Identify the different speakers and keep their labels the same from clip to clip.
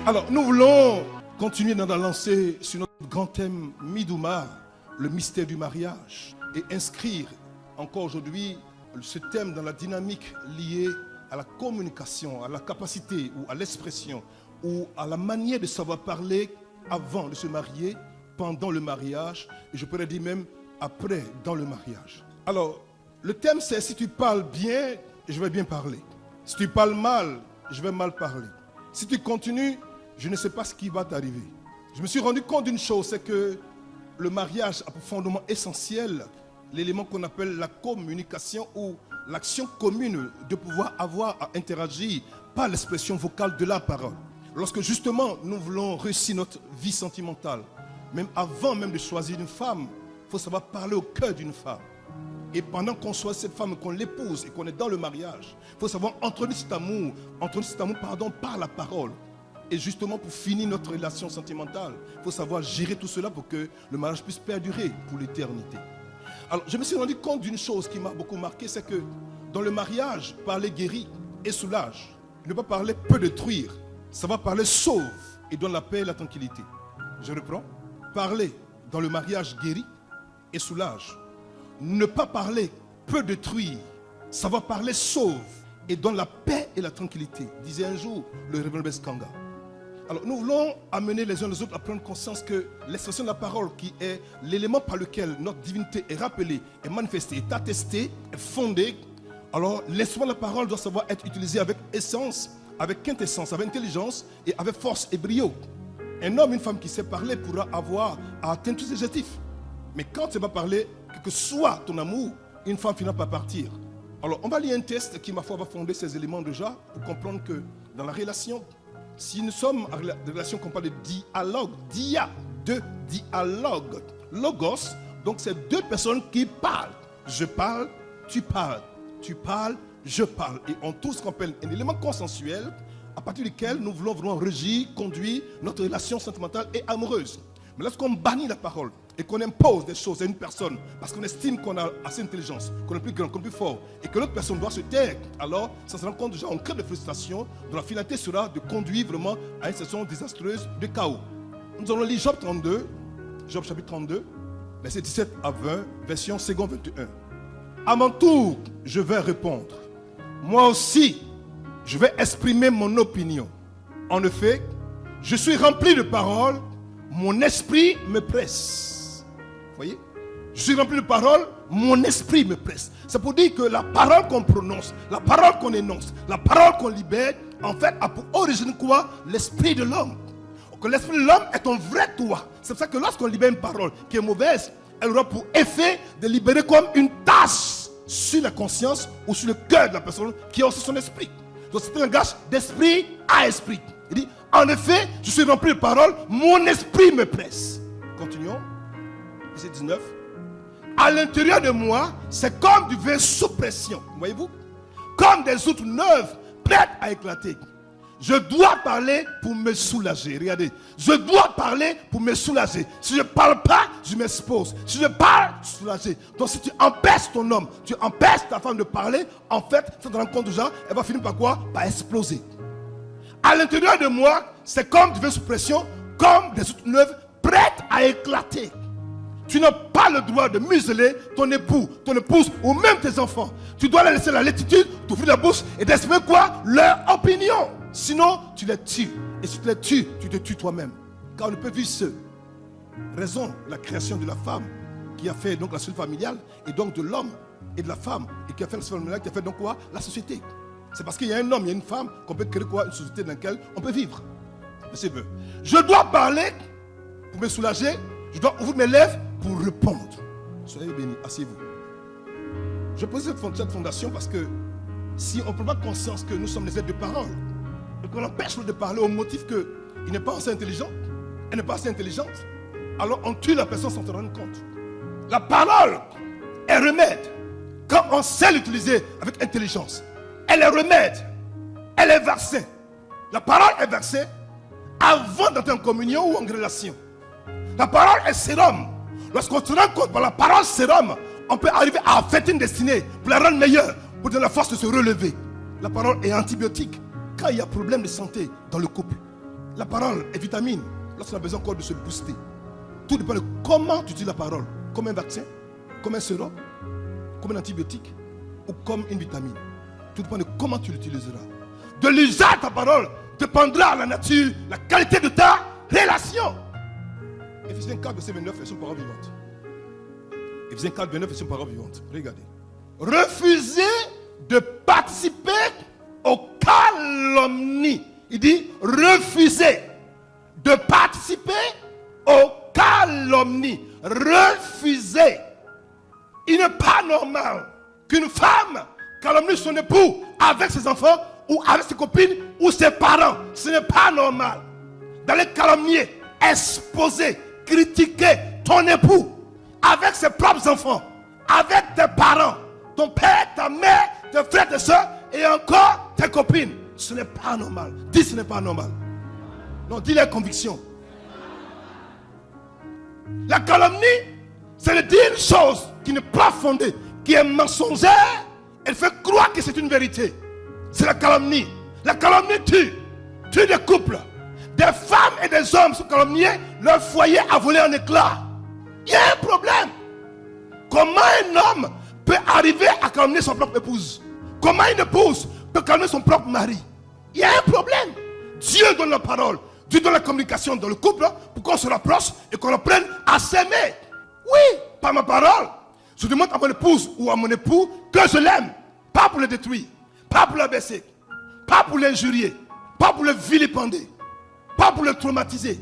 Speaker 1: Alors, nous voulons continuer dans la lancée sur notre grand thème Midouma, le mystère du mariage, et inscrire encore aujourd'hui ce thème dans la dynamique liée à la communication, à la capacité ou à l'expression ou à la manière de savoir parler avant de se marier, pendant le mariage, et je pourrais dire même après, dans le mariage. Alors, le thème c'est si tu parles bien, je vais bien parler. Si tu parles mal, je vais mal parler. Si tu continues, je ne sais pas ce qui va t'arriver. Je me suis rendu compte d'une chose, c'est que le mariage a pour fondement essentiel l'élément qu'on appelle la communication ou l'action commune de pouvoir avoir à interagir par l'expression vocale de la parole. Lorsque justement nous voulons réussir notre vie sentimentale, même avant même de choisir une femme, il faut savoir parler au cœur d'une femme. Et pendant qu'on choisit cette femme, qu'on l'épouse et qu'on est dans le mariage, il faut savoir entretenir cet amour par la parole. Et justement pour finir notre relation sentimentale, il faut savoir gérer tout cela pour que le mariage puisse perdurer pour l'éternité. Alors je me suis rendu compte d'une chose qui m'a beaucoup marqué, c'est que dans le mariage, parler guérit et soulage. Ne pas parler peut détruire, savoir parler sauve et donne la paix et la tranquillité. Je reprends. Parler dans le mariage guérit et soulage. Ne pas parler peut détruire, savoir parler sauve et donne la paix et la tranquillité, disait un jour le révérend Beskanga. Alors nous voulons amener les uns les autres à prendre conscience que l'expression de la parole, qui est l'élément par lequel notre divinité est rappelée, est manifestée, est attestée, est fondée. Alors l'expression de la parole doit savoir être utilisée avec essence, avec quintessence, avec intelligence et avec force et brio. Un homme, une femme qui sait parler pourra avoir à atteindre tous ses objectifs. Mais quand tu ne sais pas parler, quel que soit ton amour, une femme finira par partir. Alors on va lire un test qui, ma foi, va fonder ces éléments déjà pour comprendre que dans la relation, si nous sommes en relation qu'on parle de dialogue, de dialogue, logos, donc c'est deux personnes qui parlent. Je parle, tu parles, je parle. Et on trouve ce qu'on appelle un élément consensuel à partir duquel nous voulons vraiment régir, conduire notre relation sentimentale et amoureuse. Mais lorsqu'on bannit la parole et qu'on impose des choses à une personne parce qu'on estime qu'on a assez d'intelligence, qu'on est plus grand, qu'on est plus fort et que l'autre personne doit se taire, alors ça se rend compte déjà, on crée de frustration dont la finalité sera de conduire vraiment à une situation désastreuse de chaos. Nous allons lire Job 32, Job chapitre 32, versets 17 à 20, version second 21. À mon tour, je vais répondre. Moi aussi, je vais exprimer mon opinion. En effet, je suis rempli de paroles, mon esprit me presse. Vous voyez? Je suis rempli de paroles, mon esprit me presse. C'est pour dire que la parole qu'on prononce, la parole qu'on énonce, la parole qu'on libère, en fait, a pour origine quoi? L'esprit de l'homme. Que l'esprit de l'homme est un vrai toi. C'est pour ça que lorsqu'on libère une parole qui est mauvaise, elle aura pour effet de libérer comme une tache sur la conscience ou sur le cœur de la personne qui a aussi son esprit. Donc c'est un langage d'esprit à esprit. Il dit, en effet, je suis rempli de paroles, mon esprit me presse. Continuons. Verset 19. À l'intérieur de moi, c'est comme du vin sous pression. Voyez-vous? Comme des outres neuves prêtes à éclater. Je dois parler pour me soulager. Regardez. Je dois parler pour me soulager. Si je ne parle pas, je m'expose. Si je parle, je suis soulagé. Donc si tu empêches ton homme, tu empêches ta femme de parler, en fait, tu te rends compte déjà, elle va finir par quoi? Par exploser. À l'intérieur de moi, c'est comme du vin sous pression, comme des outres neuves prêtes à éclater. Tu n'as pas le droit de museler ton époux, ton épouse ou même tes enfants. Tu dois leur laisser la latitude d'ouvrir la bouche et d'exprimer quoi? Leur opinion. Sinon, tu les tues. Et si tu les tues, tu te tues toi-même. Car on ne peut vivre seul. Raison de la création de la femme qui a fait donc la cellule familiale et donc de l'homme et de la femme et qui a fait la cellule familiale qui a fait donc quoi? La société. C'est parce qu'il y a un homme, il y a une femme qu'on peut créer quoi? Une société dans laquelle on peut vivre. Je dois parler pour me soulager. Je dois ouvrir mes lèvres pour répondre. Soyez bénis, asseyez-vous. Je pose cette fondation parce que si on ne prend pas conscience que nous sommes des êtres de parole et qu'on empêche de parler au motif qu'il n'est pas assez intelligent, elle n'est pas assez intelligente, alors on tue la personne sans se rendre compte. La parole est remède quand on sait l'utiliser avec intelligence. Elle est remède, elle est vaccin. La parole est vaccin avant d'entrer en communion ou en relation. La parole est sérum. Lorsqu'on se rend compte par la parole sérum, on peut arriver à affecter une destinée pour la rendre meilleure, pour donner la force de se relever. La parole est antibiotique quand il y a problème de santé dans le couple. La parole est vitamine. Lorsqu'on a besoin encore de se booster. Tout dépend de comment tu utilises la parole. Comme un vaccin, comme un sirop, comme un antibiotique ou comme une vitamine. Tout dépend de comment tu l'utiliseras. De l'usage de ta parole dépendra la nature, la qualité de ta relation. Éphésiens 4, verset 29, version parole vivante. Éphésiens 4, 29, version parole vivante. Regardez. Refusez de participer aux calomnies. Il dit refusez de participer aux calomnies. Refusez. Il n'est pas normal qu'une femme calomnie son époux avec ses enfants ou avec ses copines ou ses parents. Ce n'est pas normal d'aller calomnier, exposer, critiquer ton époux avec ses propres enfants, avec tes parents, ton père, ta mère, tes frères, tes soeurs et encore tes copines. Ce n'est pas normal. Dis ce n'est pas normal. Non, dis les convictions. La calomnie, c'est de dire une chose qui n'est pas fondée, qui est mensongère. Elle fait croire que c'est une vérité. C'est la calomnie. La calomnie tue des couples. Des femmes et des hommes sont calomniés, leur foyer a volé en éclats. Il y a un problème. Comment un homme peut arriver à calomnier son propre épouse? Comment une épouse peut calomnier son propre mari? Il y a un problème. Dieu donne la parole. Dieu donne la communication dans le couple pour qu'on se rapproche et qu'on apprenne à s'aimer. Oui, par ma parole. Je demande à mon épouse ou à mon époux que je l'aime. Pas pour le détruire, pas pour l'abaisser, pas pour l'injurier, pas pour le vilipender, pas pour le traumatiser,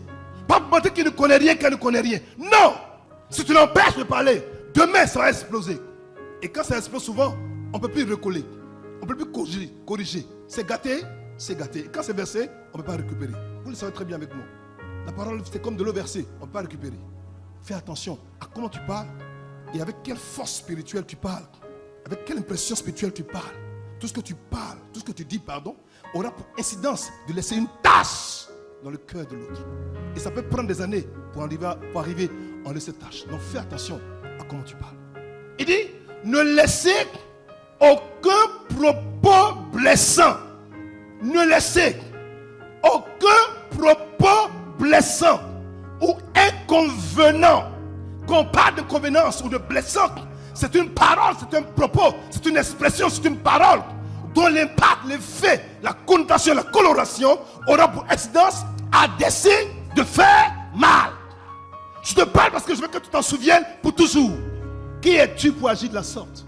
Speaker 1: pas pour montrer qu'il ne connaît rien, qu'elle ne connaît rien. Non. Si tu l'empêches de parler, demain ça va exploser. Et quand ça explose souvent, on ne peut plus recoller. On ne peut plus corriger. C'est gâté, c'est gâté. Et quand c'est versé, on ne peut pas récupérer. Vous le savez très bien avec moi. La parole, c'est comme de l'eau versée. On ne peut pas récupérer. Fais attention à comment tu parles et avec quelle force spirituelle tu parles. Avec quelle impression spirituelle tu parles. Tout ce que tu parles, tout ce que tu dis, pardon, aura pour incidence de laisser une tache dans le cœur de l'autre. Et ça peut prendre des années pour arriver à enlever cette tache. Donc fais attention à comment tu parles. Il dit, ne laissez aucun propos blessant. Ne laissez aucun propos blessant ou inconvenant. Qu'on parle de convenance ou de blessant, c'est une parole, c'est un propos, c'est une expression, c'est une parole dont l'impact, l'effet, la connotation, la coloration aura pour incidence à décider de faire mal. Je te parle parce que je veux que tu t'en souviennes pour toujours. Qui es-tu pour agir de la sorte?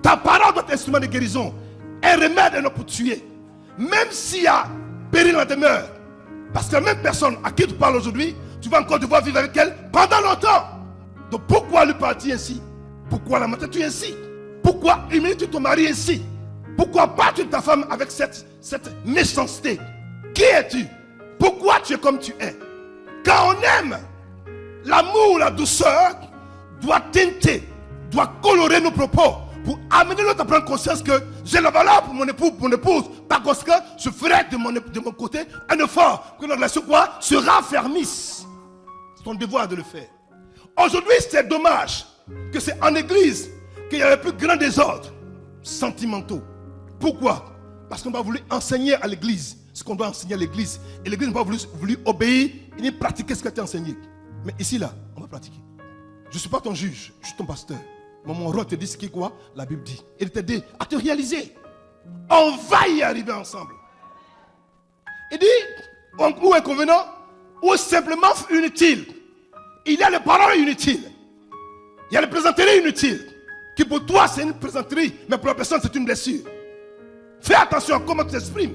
Speaker 1: Ta parole doit être instrument de guérison, un remède et non pour tuer. Même s'il y a péril en demeure, parce que la même personne à qui tu parles aujourd'hui, tu vas encore devoir vivre avec elle pendant longtemps. Donc pourquoi lui parles-tu ainsi? Pourquoi la matais-tu ainsi? Pourquoi humilies-tu ton mari ainsi? Pourquoi bats-tu ta femme avec cette méchanceté? Qui es-tu? Pourquoi tu es comme tu es? Quand on aime, l'amour, la douceur doit teinter, doit colorer nos propos pour amener l'autre à prendre conscience que j'ai la valeur pour mon époux, pour mon épouse. Par conséquent, je ferai de mon côté un effort pour que notre relation se raffermisse. C'est ton devoir de le faire. Aujourd'hui, c'est dommage que c'est en église qu'il y a le plus grand désordre sentimentaux. Pourquoi? Parce qu'on n'a pas voulu enseigner à l'église ce qu'on doit enseigner à l'église. Et l'église n'a pas voulu obéir et ni pratiquer ce qui a été enseigné. Mais ici, là, on va pratiquer. Je ne suis pas ton juge, je suis ton pasteur. Mais mon rôle te dit ce qui est quoi? La Bible dit. Il te dit à te réaliser. On va y arriver ensemble. Il dit, ou inconvénient, ou simplement inutile. Il y a les paroles inutiles. Il y a les plaisanteries inutiles. Qui pour toi c'est une plaisanterie, mais pour la personne c'est une blessure. Fais attention à comment tu t'exprimes.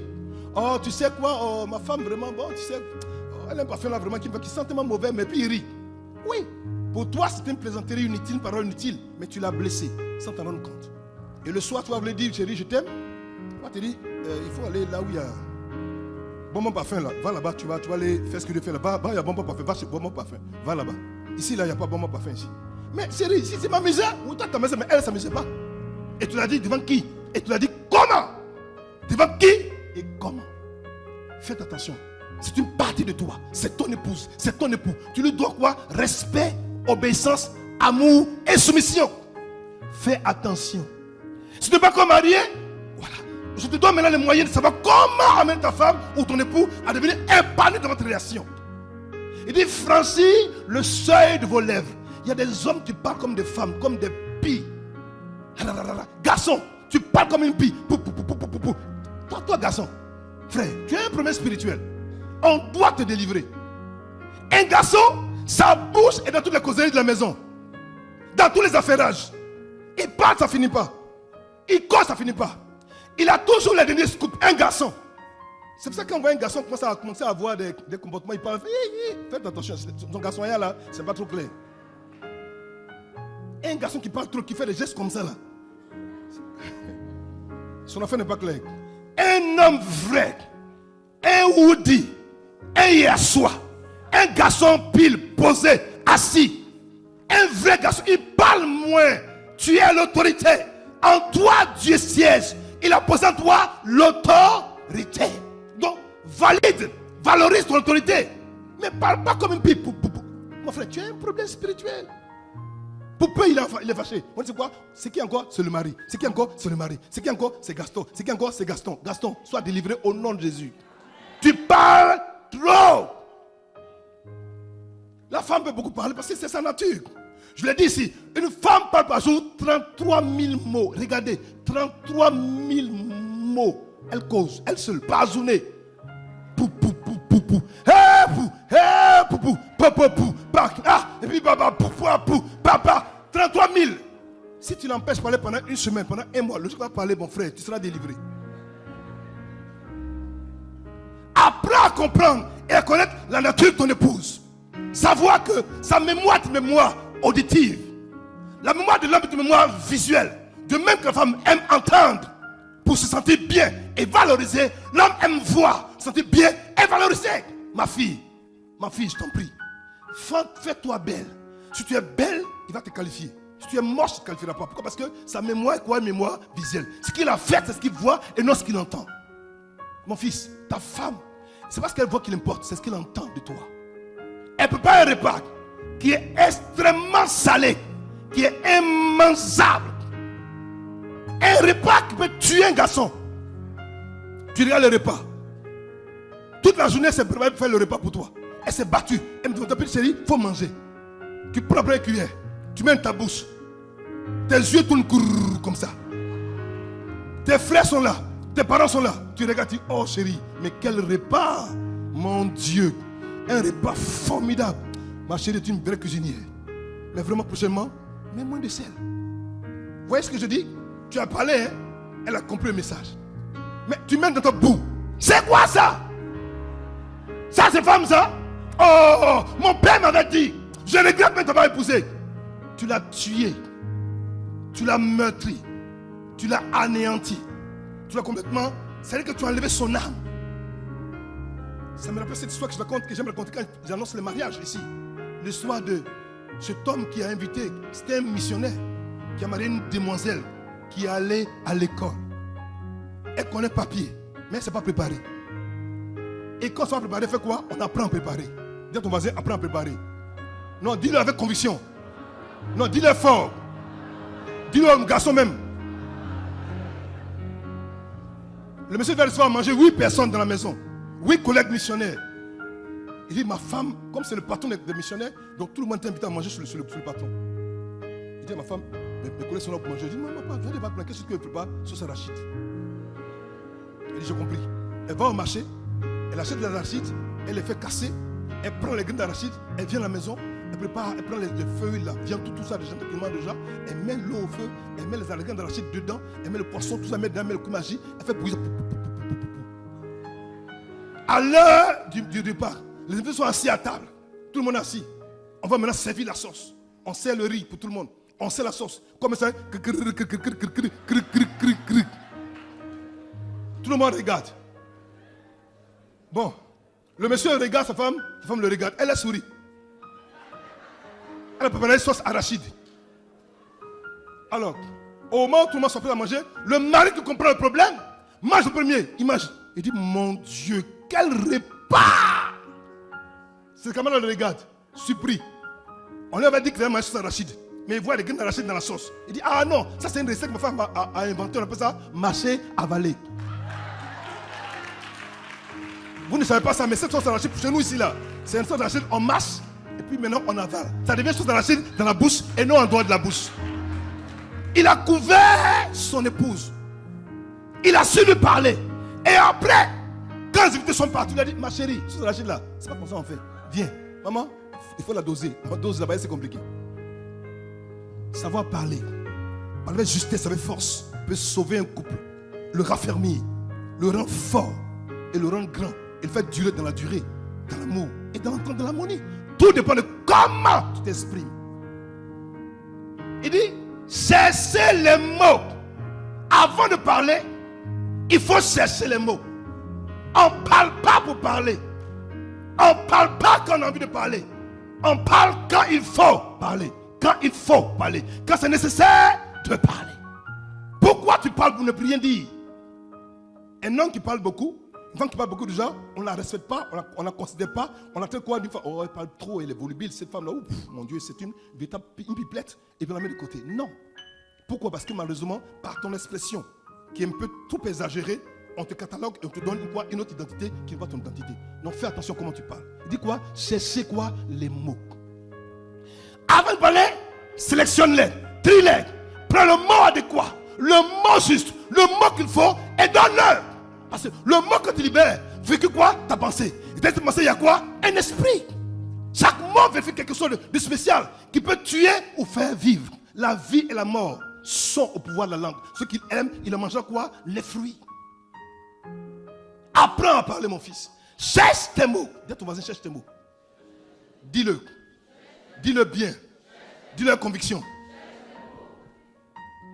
Speaker 1: Oh, tu sais quoi? Oh, ma femme vraiment, bon, tu sais, oh, elle a un parfum là vraiment qui sent tellement mauvais, mais puis il rit. Oui, pour toi c'est une plaisanterie inutile, une parole inutile, mais tu l'as blessé sans t'en rendre compte. Et le soir, tu vas lui dire, chérie, je t'aime. On va te dire, il faut aller là où il y a bonbon parfum là. Va là-bas, tu vas aller faire ce que tu fais là-bas. Il y a bonbon parfum, va chez bonbon parfum. Va là-bas. Ici, là, il n'y a pas bonbon parfum ici. Mais chérie, si c'est ma misère, ou toi t'amuses, mais elle ne s'amusait pas. Et tu l'as dit devant qui? Et tu l'as dit comment? Devant qui et comment? Faites attention. C'est une partie de toi. C'est ton épouse, c'est ton époux. Tu lui dois quoi? Respect, obéissance, amour et soumission. Fais attention. Si tu n'es pas encore marié, voilà. Je te donne maintenant les moyens de savoir comment amener ta femme ou ton époux à devenir épanoui dans votre relation. Il dit, franchis le seuil de vos lèvres. Il y a des hommes qui parlent comme des femmes, comme des pies. Garçon, tu parles comme une pie. Toi, garçon, frère, tu as un problème spirituel. On doit te délivrer. Un garçon, sa bouche est dans toutes les causeries de la maison. Dans tous les affairages. Il parle, ça finit pas. Il cause, ça finit pas. Il a toujours les derniers scoops. Un garçon. C'est pour ça qu'on voit un garçon commencer à avoir des comportements. Il parle. Faites attention. Son garçon là, c'est pas trop clair. Un garçon qui parle trop, qui fait des gestes comme ça là. Son affaire n'est pas claire. Un homme vrai. Un Woody. Un Yassoua. Un garçon pile, posé, assis. Un vrai garçon. Il parle moins. Tu es l'autorité. En toi, Dieu siège. Il a posé en toi l'autorité. Donc, valide, valorise ton autorité. Mais parle pas comme une pipe. Mon frère, tu as un problème spirituel. Poupée, il est fâché. On sait quoi? C'est qui encore? C'est le mari. C'est qui encore? C'est le mari. C'est qui encore? C'est Gaston. C'est qui encore? C'est Gaston. Gaston, sois délivré au nom de Jésus. Tu parles trop. La femme peut beaucoup parler parce que c'est sa nature. Je l'ai dit ici, une femme parle par jour 33 000 mots. Regardez, 33 000 mots. Elle cause, elle seule, pas journée. Pou, pou, pou, pou, pou. Hé, pou, hé, pou, pou, pou, pou, pou, ah, et puis, papa, pou, pou, pou, papa. 33 000. Si tu l'empêches de parler pendant une semaine, pendant un mois, le jour où tu vas parler, mon frère, tu seras délivré. Apprends à comprendre et à connaître la nature de ton épouse. Savoir que sa mémoire est une mémoire auditive. La mémoire de l'homme est une mémoire visuelle. De même que la femme aime entendre pour se sentir bien et valoriser, l'homme aime voir, se sentir bien et valoriser. Ma fille, je t'en prie, fais-toi belle. Si tu es belle, il va te qualifier. Si tu es moche, il ne te qualifiera pas. Pourquoi? Parce que sa mémoire est quoi? Une mémoire visuelle. Ce qu'il a fait, c'est ce qu'il voit et non ce qu'il entend. Mon fils, ta femme, c'est pas ce qu'elle voit qui l'importe, c'est ce qu'elle entend de toi. Elle prépare un repas qui est extrêmement salé, qui est immangeable. Un repas qui peut tuer un garçon. Tu regardes le repas. Toute la journée, elle s'est préparée pour faire le repas pour toi. Elle s'est battue. Elle me dit, ta petite chérie, il faut manger. Tu prends la cuillère, tu mets dans ta bouche. Tes yeux tournent comme ça. Tes frères sont là, tes parents sont là. Tu regardes, tu dis, oh chérie, mais quel repas, mon Dieu. Un repas formidable. Ma chérie est une vraie cuisinière. Mais vraiment prochainement, mets moins de sel. Vous voyez ce que je dis? Tu as parlé, hein? Elle a compris le message. Mais tu mets dans ton bout. C'est quoi ça? Ça c'est femme ça? Oh, mon père m'avait dit. Je regrette même de t'avoir épousé. Tu l'as tué. Tu l'as meurtri. Tu l'as anéanti. Tu l'as complètement. C'est-à-dire que tu as enlevé son âme. Ça me rappelle cette histoire que je raconte, que j'aime raconter quand j'annonce le mariage ici. L'histoire de cet homme qui a invité, c'était un missionnaire qui a marié une demoiselle qui allait à l'école. Elle connaît papier, mais elle ne s'est pas préparée. Et quand on s'est préparé, fait quoi? On apprend à préparer. Dis à ton voisin, apprends à préparer. Non, dis-le avec conviction. Non, dis-le fort. Dis-le au garçon même. Le monsieur va recevoir à manger 8 personnes dans la maison. 8 collègues missionnaires. Il dit, ma femme, comme c'est le patron des missionnaires, donc tout le monde est invité à manger sur le patron. Il dit à ma femme, mes collègues sont là pour manger. Je dis, maman, viens de voir, qu'est-ce que tu prépares? Sauce arachide. Il dit, j'ai compris. Elle va au marché, elle achète de l'arachide, elle les fait casser, elle prend les graines d'arachide, elle vient à la maison, elle prépare, elle prend les feuilles, la viande, tout ça, déjà, elle met l'eau au feu, elle met les graines d'arachide dedans, elle met le poisson, tout ça, elle met dedans, elle met le kumaji, elle fait bouillir. À l'heure du repas, les invités sont assis à table. Tout le monde est assis. On va maintenant servir la sauce. On sert le riz pour tout le monde. On sert la sauce. Comme ça. Tout le monde regarde. Bon. Le monsieur regarde sa femme le regarde. Elle a souri. Elle a préparé une sauce arachide. Alors, au moment où tout le monde s'en fait à manger, le mari qui comprend le problème, mange le premier. Il mange. Il dit, mon Dieu, quel repas! C'est quand même le regarde, surpris. On lui avait dit qu'il avait mangé sauce arachide. Mais il voit les graines d'arachide dans la sauce. Il dit, ah non, ça c'est une recette que ma femme a inventée. On appelle ça mâcher, avaler. Vous ne savez pas ça, mais cette sauce d'arachide, chez nous ici, là, c'est une sauce d'arachide en masse, et puis maintenant on avale. Ça devient sauce d'arachide dans la bouche et non en dehors de la bouche. Il a couvert son épouse. Il a su lui parler. Et après, quand les invités sont partis, il a dit, ma chérie, sauce d'arachide là, c'est pas comme ça on fait. Viens, maman, il faut la doser. La dose là-bas, c'est compliqué. Savoir parler, parler avec justesse, avec force, peut sauver un couple, le raffermir, le rendre fort et le rendre grand. Et le faire durer dans la durée, dans l'amour et dans l'harmonie. Tout dépend de comment tu t'exprimes. Il dit, cherchez les mots. Avant de parler, il faut chercher les mots. On ne parle pas pour parler. On ne parle pas quand on a envie de parler. On parle quand il faut parler. Quand il faut parler. Quand c'est nécessaire de parler. Pourquoi tu parles pour ne plus rien dire? Un homme qui parle beaucoup, une femme qui parle beaucoup de gens, on ne la respecte pas, on ne la considère pas, on a tel quoi d'une fois, oh elle parle trop, elle est volubile, cette femme-là, mon Dieu, c'est une véritable pipelette, et puis on la met de côté. Non. Pourquoi? Parce que malheureusement, par ton expression, qui est un peu trop exagérée, on te catalogue et on te donne une autre identité qui n'est pas ton identité. Donc fais attention comment tu parles. Il dit quoi? Cherchez quoi? Les mots. Avant de parler, sélectionne-les, trie-les, prends le mot adéquat, le mot juste, le mot qu'il faut et donne-le. Parce que le mot que tu libères, véhicule quoi? Ta pensée. Et dans cette pensée, il y a quoi? Un esprit. Chaque mot véhicule quelque chose de spécial qui peut tuer ou faire vivre. La vie et la mort sont au pouvoir de la langue. Ceux qui aiment, ils en mangent quoi? Les fruits. Apprends à parler, mon fils. Cherche tes mots. Dis à ton voisin, cherche tes mots. Dis-le. Dis-le bien. Dis-le avec conviction.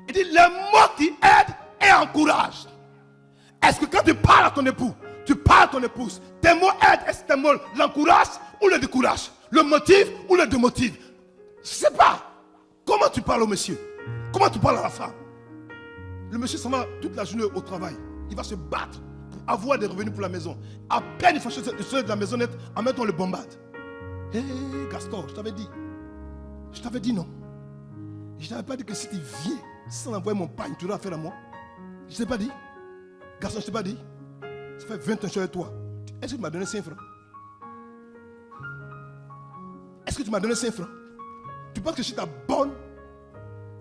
Speaker 1: Il dit les mots qui aident et encouragent. Est-ce que quand tu parles à ton époux, tu parles à ton épouse, tes mots aident, est-ce que tes mots l'encouragent ou le découragent? Le motive ou le démotive? Je ne sais pas. Comment tu parles au monsieur? Comment tu parles à la femme? Le monsieur s'en va toute la journée au travail. Il va se battre pour avoir des revenus pour la maison. À peine il faut sortir de la maisonnette, en même temps on le bombarde. Hé Gaston, je t'avais dit. Je t'avais dit non. Je t'avais pas dit que si tu viens sans envoyer mon pain, tu auras affaire à moi. Je t'ai pas dit. Garçon, je t'ai pas dit. Ça fait 20 ans que je suis avec toi. Est-ce que tu m'as donné 5 francs? Est-ce que tu m'as donné 5 francs? Tu penses que je suis ta bonne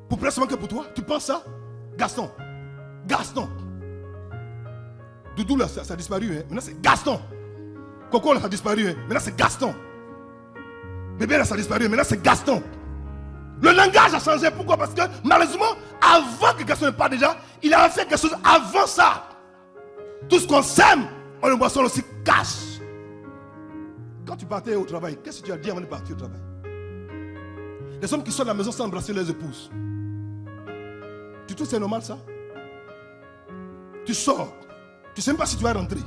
Speaker 1: pour presque que pour toi? Tu penses ça? Gaston. Gaston. Doudou là, ça a disparu. Hein? Maintenant c'est Gaston. Coco là, ça a disparu. Hein? Maintenant c'est Gaston. Bébé là, ça a disparu. Maintenant c'est Gaston. Le langage a changé. Pourquoi? Parce que malheureusement, avant que Gaston ne parte déjà, il a fait quelque chose avant ça. Tout ce qu'on sème, on le boisson aussi cache. Quand tu partais au travail, qu'est-ce que tu as dit avant de partir au travail? Les hommes qui sont à la maison sans embrasser leurs épouses. Tu trouves que c'est normal ça? Tu sors, tu ne sais même pas si tu vas rentrer.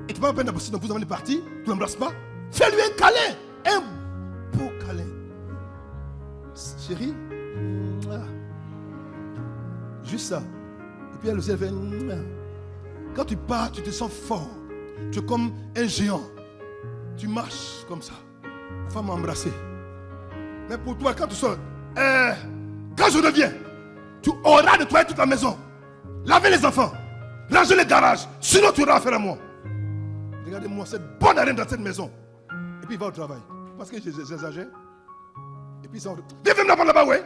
Speaker 1: Et tu vas à peine d'embrasser dans vous avant de partir, tu ne l'embrasses pas. Fais-lui un câlin, un beau câlin. Chérie, juste ça. Et puis elle aussi elle fait. Quand tu pars, tu te sens fort. Tu es comme un géant. Tu marches comme ça. La femme m'a embrassé. Mais pour toi, quand tu sors, quand je reviens, tu auras nettoyé toute la maison, laver les enfants, ranger les garages. Sinon, tu auras affaire à moi. Regardez-moi cette bonne arène dans cette maison. Et puis il va au travail. Parce que j'exagère. Et puis il s'en va. Viens là-bas, ouais.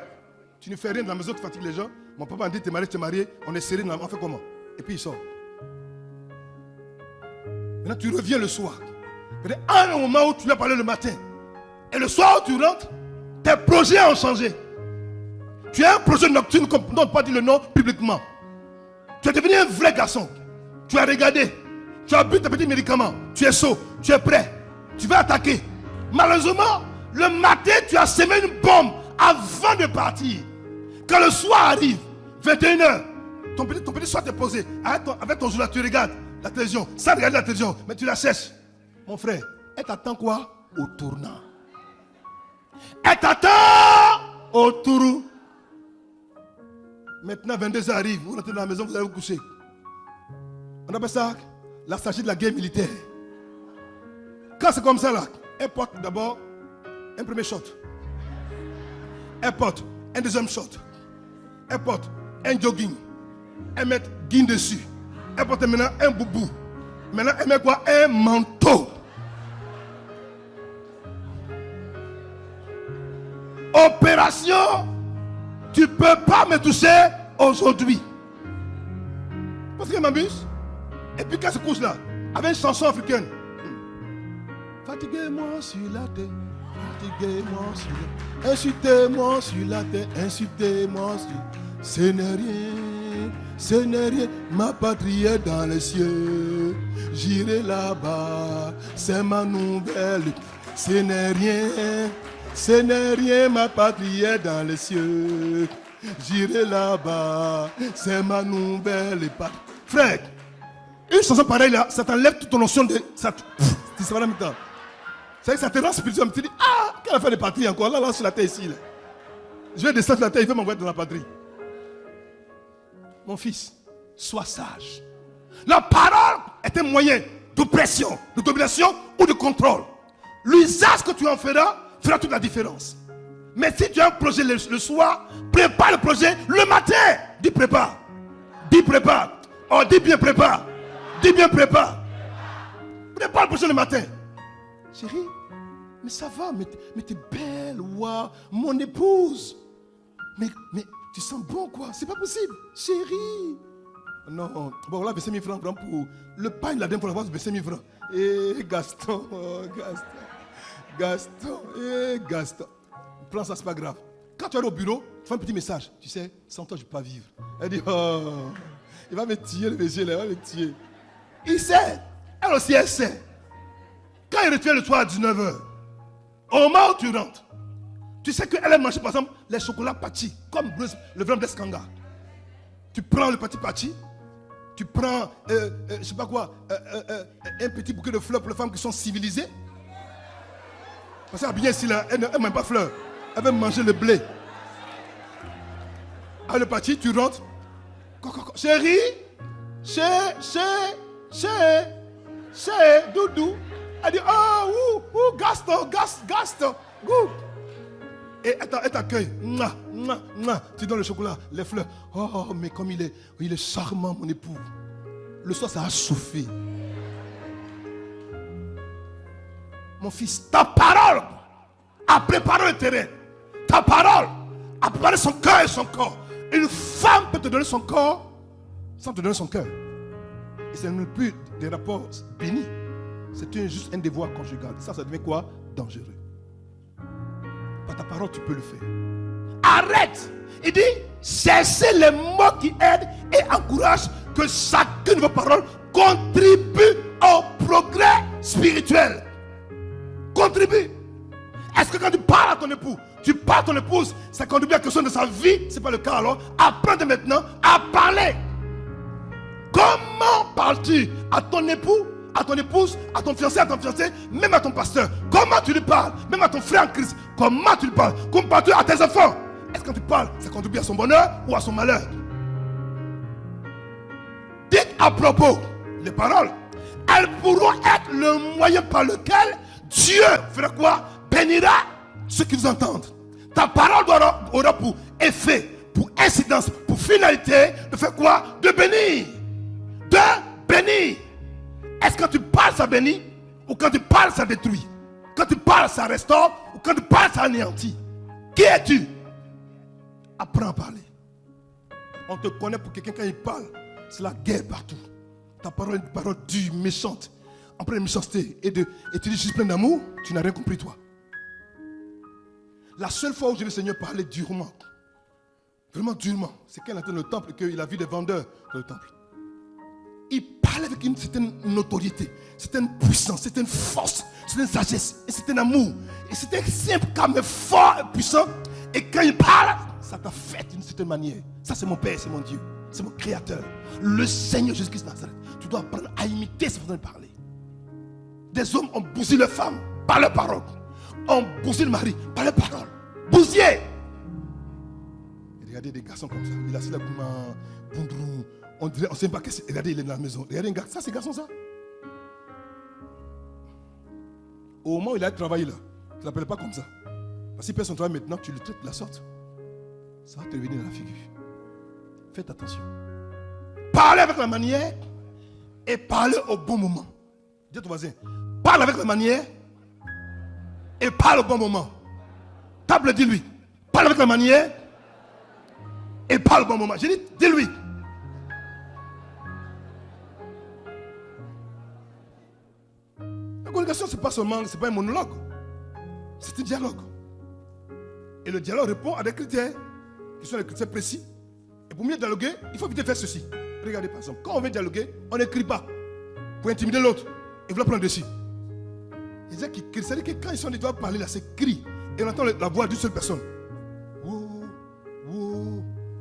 Speaker 1: Tu ne fais rien dans la maison, tu fatigues les gens. Mon papa m'a dit, t'es marié, on est serré, on fait comment? Et puis il sort. Maintenant, tu reviens le soir. À un moment où tu lui as parlé le matin, et le soir où tu rentres, tes projets ont changé. Tu as un projet nocturne dont on ne peut pas dire le nom publiquement. Tu es devenu un vrai garçon. Tu as regardé. Tu as bu tes petits médicaments. Tu es chaud. Tu es prêt. Tu vas attaquer. Malheureusement, le matin, tu as semé une bombe avant de partir. Quand le soir arrive, 21h, ton petit soir t'est posé. Avec ton journal, tu regardes la télévision. Sans regarder la télévision, mais tu la cherches. Mon frère, elle t'attend quoi? Au tournant. Elle t'attend au tournant. Maintenant, 22h arrive. Vous rentrez dans la maison, vous allez vous coucher. On appelle ça la stratégie de la guerre militaire. Quand c'est comme ça, là, elle porte d'abord un premier shot. Elle porte un deuxième shot. Elle porte un jogging. Elle met guine dessus. Elle porte maintenant un boubou. Maintenant, elle met quoi? Un manteau. Opération, tu ne peux pas me toucher aujourd'hui. Parce qu'elle m'amuse. Et puis quand elle se couche là, avec une chanson africaine. Fatiguez-moi sur la terre, fatiguez-moi sur la terre, insultez-moi sur la terre, insultez-moi sur... Ce n'est rien, ma patrie est dans les cieux. J'irai là-bas, c'est ma nouvelle. Ce n'est rien, ma patrie est dans les cieux. J'irai là-bas, c'est ma nouvelle patrie. Frère, une chanson pareille là, ça t'enlève toute ton notion de... Tu sais pas en même temps. C'est que ça te rend spirituel. Tu te dis, ah, quelle affaire de patrie encore? Là, sur la terre ici. Là. Je vais descendre sur la terre, il veut m'envoyer dans la patrie. Mon fils, sois sage. La parole est un moyen d'oppression, de domination ou de contrôle. L'usage que tu en feras fera toute la différence. Mais si tu as un projet le soir, prépare le projet le matin. Dis prépare. Dis prépare. Oh, dis bien prépare. Dis bien prépare. Prépare le projet le matin. Chérie, mais ça va, mais t'es belle, waouh, mon épouse. Mais tu sens bon quoi, c'est pas possible. Chérie. Non, bon là, 25 000 francs pour le pain de la dame pour la vente, 25 000 francs. Eh, Gaston, oh, Gaston. Prends ça, c'est pas grave. Quand tu es au bureau, tu fais un petit message. Tu sais, sans toi, je ne peux pas vivre. Elle dit, oh, il va me tuer, le monsieur, là, il va me tuer. Il sait. Elle aussi, elle sait. Quand il revient le soir à 19h, au moment où tu rentres, tu sais qu'elle a mangé, par exemple, les chocolats pâtis, comme le vrai d'Eskanga. Tu prends le petit pâti, tu prends, je sais pas quoi, un petit bouquet de fleurs pour les femmes qui sont civilisées. Parce qu'elle bien ici, là, elle n'aime pas fleurs. Elle veut manger le blé. Ah, le pâti, tu rentres. Chérie, doudou. Elle dit, oh, Gaston, goût. Et elle t'accueille. Tu donnes le chocolat, les fleurs. Oh, mais comme il est charmant, mon époux. Le soir, ça a chauffé. Mon fils, ta parole a préparé le terrain. Ta parole a préparé son cœur et son corps. Une femme peut te donner son corps sans te donner son cœur. Et ce n'est plus des rapports bénis. C'est juste un devoir conjugal. Ça devient quoi? Dangereux. Par ta parole, tu peux le faire. Arrête! Il dit, cherchez les mots qui aident et encouragent, que chacune de vos paroles contribue au progrès spirituel. Contribue. Est-ce que quand tu parles à ton époux, tu parles à ton épouse, ça contribue à quelque chose de sa vie? Ce n'est pas le cas alors. Apprends de maintenant à parler. Comment parles-tu à ton époux, à ton épouse, à ton fiancé, à ton fiancé, même à ton pasteur? Comment tu lui parles? Même à ton frère en Christ, comment tu lui parles? Comment parles-tu à tes enfants? Est-ce que quand tu parles, ça contribue à son bonheur ou à son malheur? Dites à propos, les paroles, elles pourront être le moyen par lequel Dieu fera quoi? Bénira ceux qui vous entendent. Ta parole aura pour effet, pour incidence, pour finalité de faire quoi? De bénir. De bénir. Est-ce que quand tu parles, ça bénit? Ou quand tu parles, ça détruit? Quand tu parles, ça restaure? Ou quand tu parles, ça anéantit? Qui es-tu? Apprends à parler. On te connaît pour quelqu'un quand il parle. C'est la guerre partout. Ta parole est une parole dure, méchante. En pleine méchanceté. Et tu dis, je suis plein d'amour. Tu n'as rien compris, toi. La seule fois où j'ai vu le Seigneur parler durement, vraiment durement, c'est quand il était dans le temple et qu'il a vu des vendeurs dans le temple. Il parlait avec une certaine notoriété, certaine puissance, certaine force, certaine sagesse, et certain amour. Et c'était simple, calme, fort et puissant. Et quand il parle, ça t'a fait d'une certaine manière. Ça, c'est mon Père, c'est mon Dieu, c'est mon Créateur. Le Seigneur Jésus-Christ Nazareth. Tu dois apprendre à imiter cette façon de parler. Des hommes ont bousillé leurs femmes par leurs paroles. On bousille le mari par leurs paroles. Bousillé. Regardez des garçons comme ça. Il a assis là comme un bondrou. On dirait, on ne sait pas qu'est-ce. Regardez, il est dans la maison. Regardez un gars. Ça, c'est garçon, ça. Au moment où il a travaillé là, tu ne l'appelles pas comme ça. Parce que si personne travaille maintenant, tu le traites de la sorte. Ça va te revenir dans la figure. Faites attention. Parlez avec la manière et parler au bon moment. Dis à ton voisin, parle avec la manière et parle au bon moment. Table, dis-lui, parle avec la manière et parle au bon moment. J'ai dit, dis-lui. La communication, ce n'est pas seulement, c'est pas un monologue, c'est un dialogue. Et le dialogue répond à des critères qui sont des critères précis. Et pour mieux dialoguer, il faut éviter de faire ceci. Regardez par exemple, quand on veut dialoguer, on n'écrit pas pour intimider l'autre et vouloir prendre dessus. C'est-à-dire que quand ils sont des doigts parler là, c'est cri. Et on entend la voix d'une seule personne.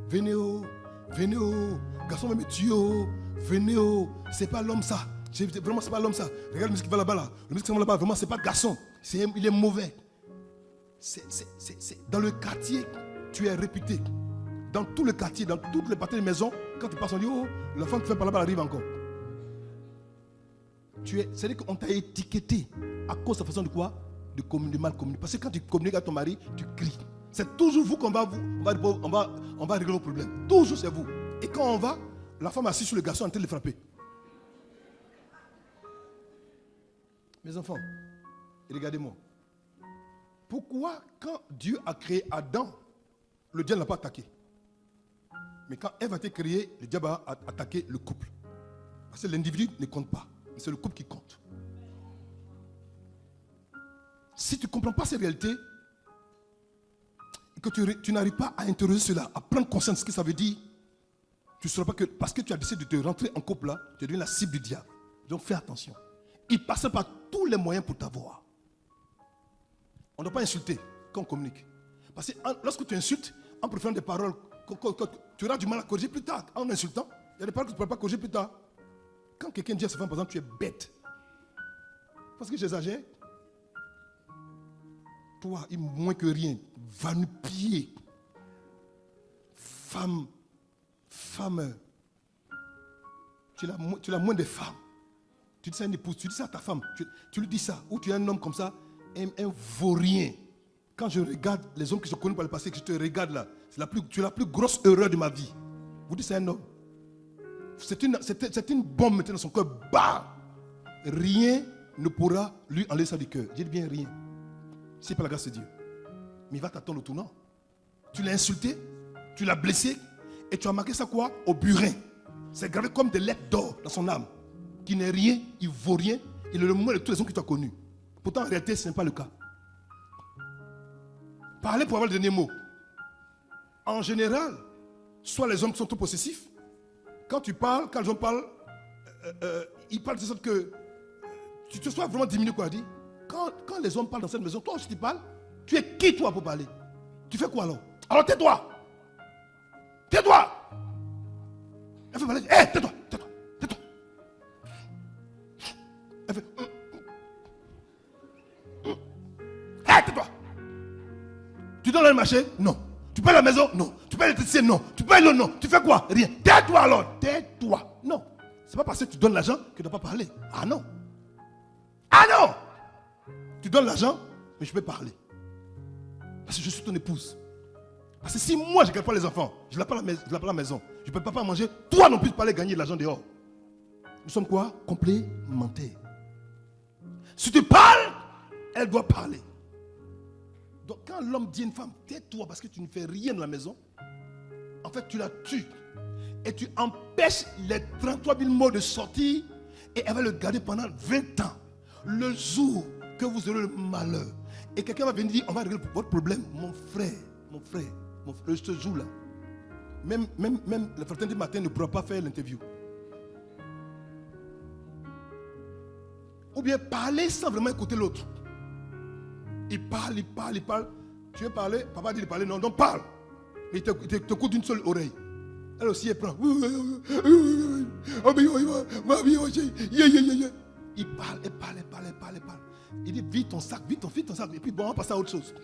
Speaker 1: Venez, garçon, même tuyau, venez, c'est pas l'homme ça. Vraiment, c'est pas l'homme ça. Regarde le musique qui va là-bas là. Le musique qui va là-bas, vraiment, c'est pas garçon. Il est mauvais. Dans le quartier, tu es réputé. Dans tout le quartier, dans toutes les parties de maison, quand tu passes, on dit, oh, l'enfant qui fait par là-bas arrive encore. C'est-à-dire qu'on t'a étiqueté à cause de sa façon de quoi? De mal communiquer. Parce que quand tu communiques à ton mari, tu cries. C'est toujours vous qu'on va régler vos problèmes. Toujours c'est vous. Et quand on va, la femme assise sur le garçon en train de le frapper. Mes enfants, regardez-moi. Pourquoi quand Dieu a créé Adam, le diable n'a pas attaqué? Mais quand Ève a été créée, le diable a attaqué le couple. Parce que l'individu ne compte pas. C'est le couple qui compte. Si tu ne comprends pas ces réalités, et que tu n'arrives pas à interroger cela, à prendre conscience de ce que ça veut dire, tu ne sauras pas que parce que tu as décidé de te rentrer en couple là, tu deviens la cible du diable. Donc fais attention. Il passe par tous les moyens pour t'avoir. On ne doit pas insulter quand on communique. Parce que lorsque tu insultes, en préférant des paroles, tu auras du mal à corriger plus tard. En insultant, il y a des paroles que tu ne pourras pas corriger plus tard. Quand quelqu'un dit à sa femme, par exemple, tu es bête. Parce que j'exagère. Toi, il moins que rien, va-nu-pied. Femme, tu es la moins des femmes. Tu dis ça à une épouse, tu dis ça à ta femme, tu lui dis ça. Ou tu es un homme comme ça, un vaurien. Quand je regarde les hommes que je connais par le passé, que je te regarde là, tu es la plus grosse erreur de ma vie. Vous dites c'est un homme. C'est une bombe maintenant dans son cœur. Bah! Rien ne pourra lui enlever ça du cœur. Dites bien rien. C'est pas la grâce de Dieu. Mais il va t'attendre au tournant. Tu l'as insulté, tu l'as blessé, et tu as marqué ça quoi? Au burin. C'est gravé comme des lettres d'or dans son âme. Qui n'est rien, il vaut rien. Il est le moins de tous les hommes que tu as connus. Pourtant en réalité ce n'est pas le cas. Parler pour avoir le dernier mot. En général, soit les hommes qui sont trop possessifs. Quand tu parles, quand les hommes parlent, ils parlent de sorte que tu te sois vraiment diminué quoi dit. Quand les hommes parlent dans cette maison, toi aussi tu parles, tu es qui toi pour parler? Tu fais quoi alors? Alors tais-toi! Tais-toi! Elle fait parler, hé, tais-toi, tais-toi, tais-toi. Elle fait, hé, tais-toi! Tu donnes le marché? Non. Tu payes la maison? Non. Tu payes l'électricité? Non. Tu payes l'eau? Non. Tu fais quoi? Rien. Tais-toi alors. Tais-toi. Non. C'est pas parce que tu donnes l'argent que tu ne dois pas parler. Ah non. Ah non. Tu donnes l'argent, mais je peux parler. Parce que je suis ton épouse. Parce que si moi je ne garde pas les enfants, je ne l'ai pas à la maison, je ne peux pas manger, toi non plus tu peux aller gagner de l'argent dehors. Nous sommes quoi? Complémentaires. Si tu parles, elle doit parler. Donc quand l'homme dit à une femme, tais-toi parce que tu ne fais rien dans la maison, en fait tu la tues. Et tu empêches les 33 000 mots de sortir et elle va le garder pendant 20 ans. Le jour que vous aurez le malheur et quelqu'un va venir dire, on va régler votre problème, mon frère, ce jour-là, même le fraternité matin ne pourra pas faire l'interview. Ou bien parler sans vraiment écouter l'autre. Il parle. Tu veux parler? Papa dit de parler. Non, parle. Mais il te coûte d'une seule oreille. Elle aussi, elle prend. Il parle. Il dit, vite ton sac. Et puis bon, on va passer à autre chose.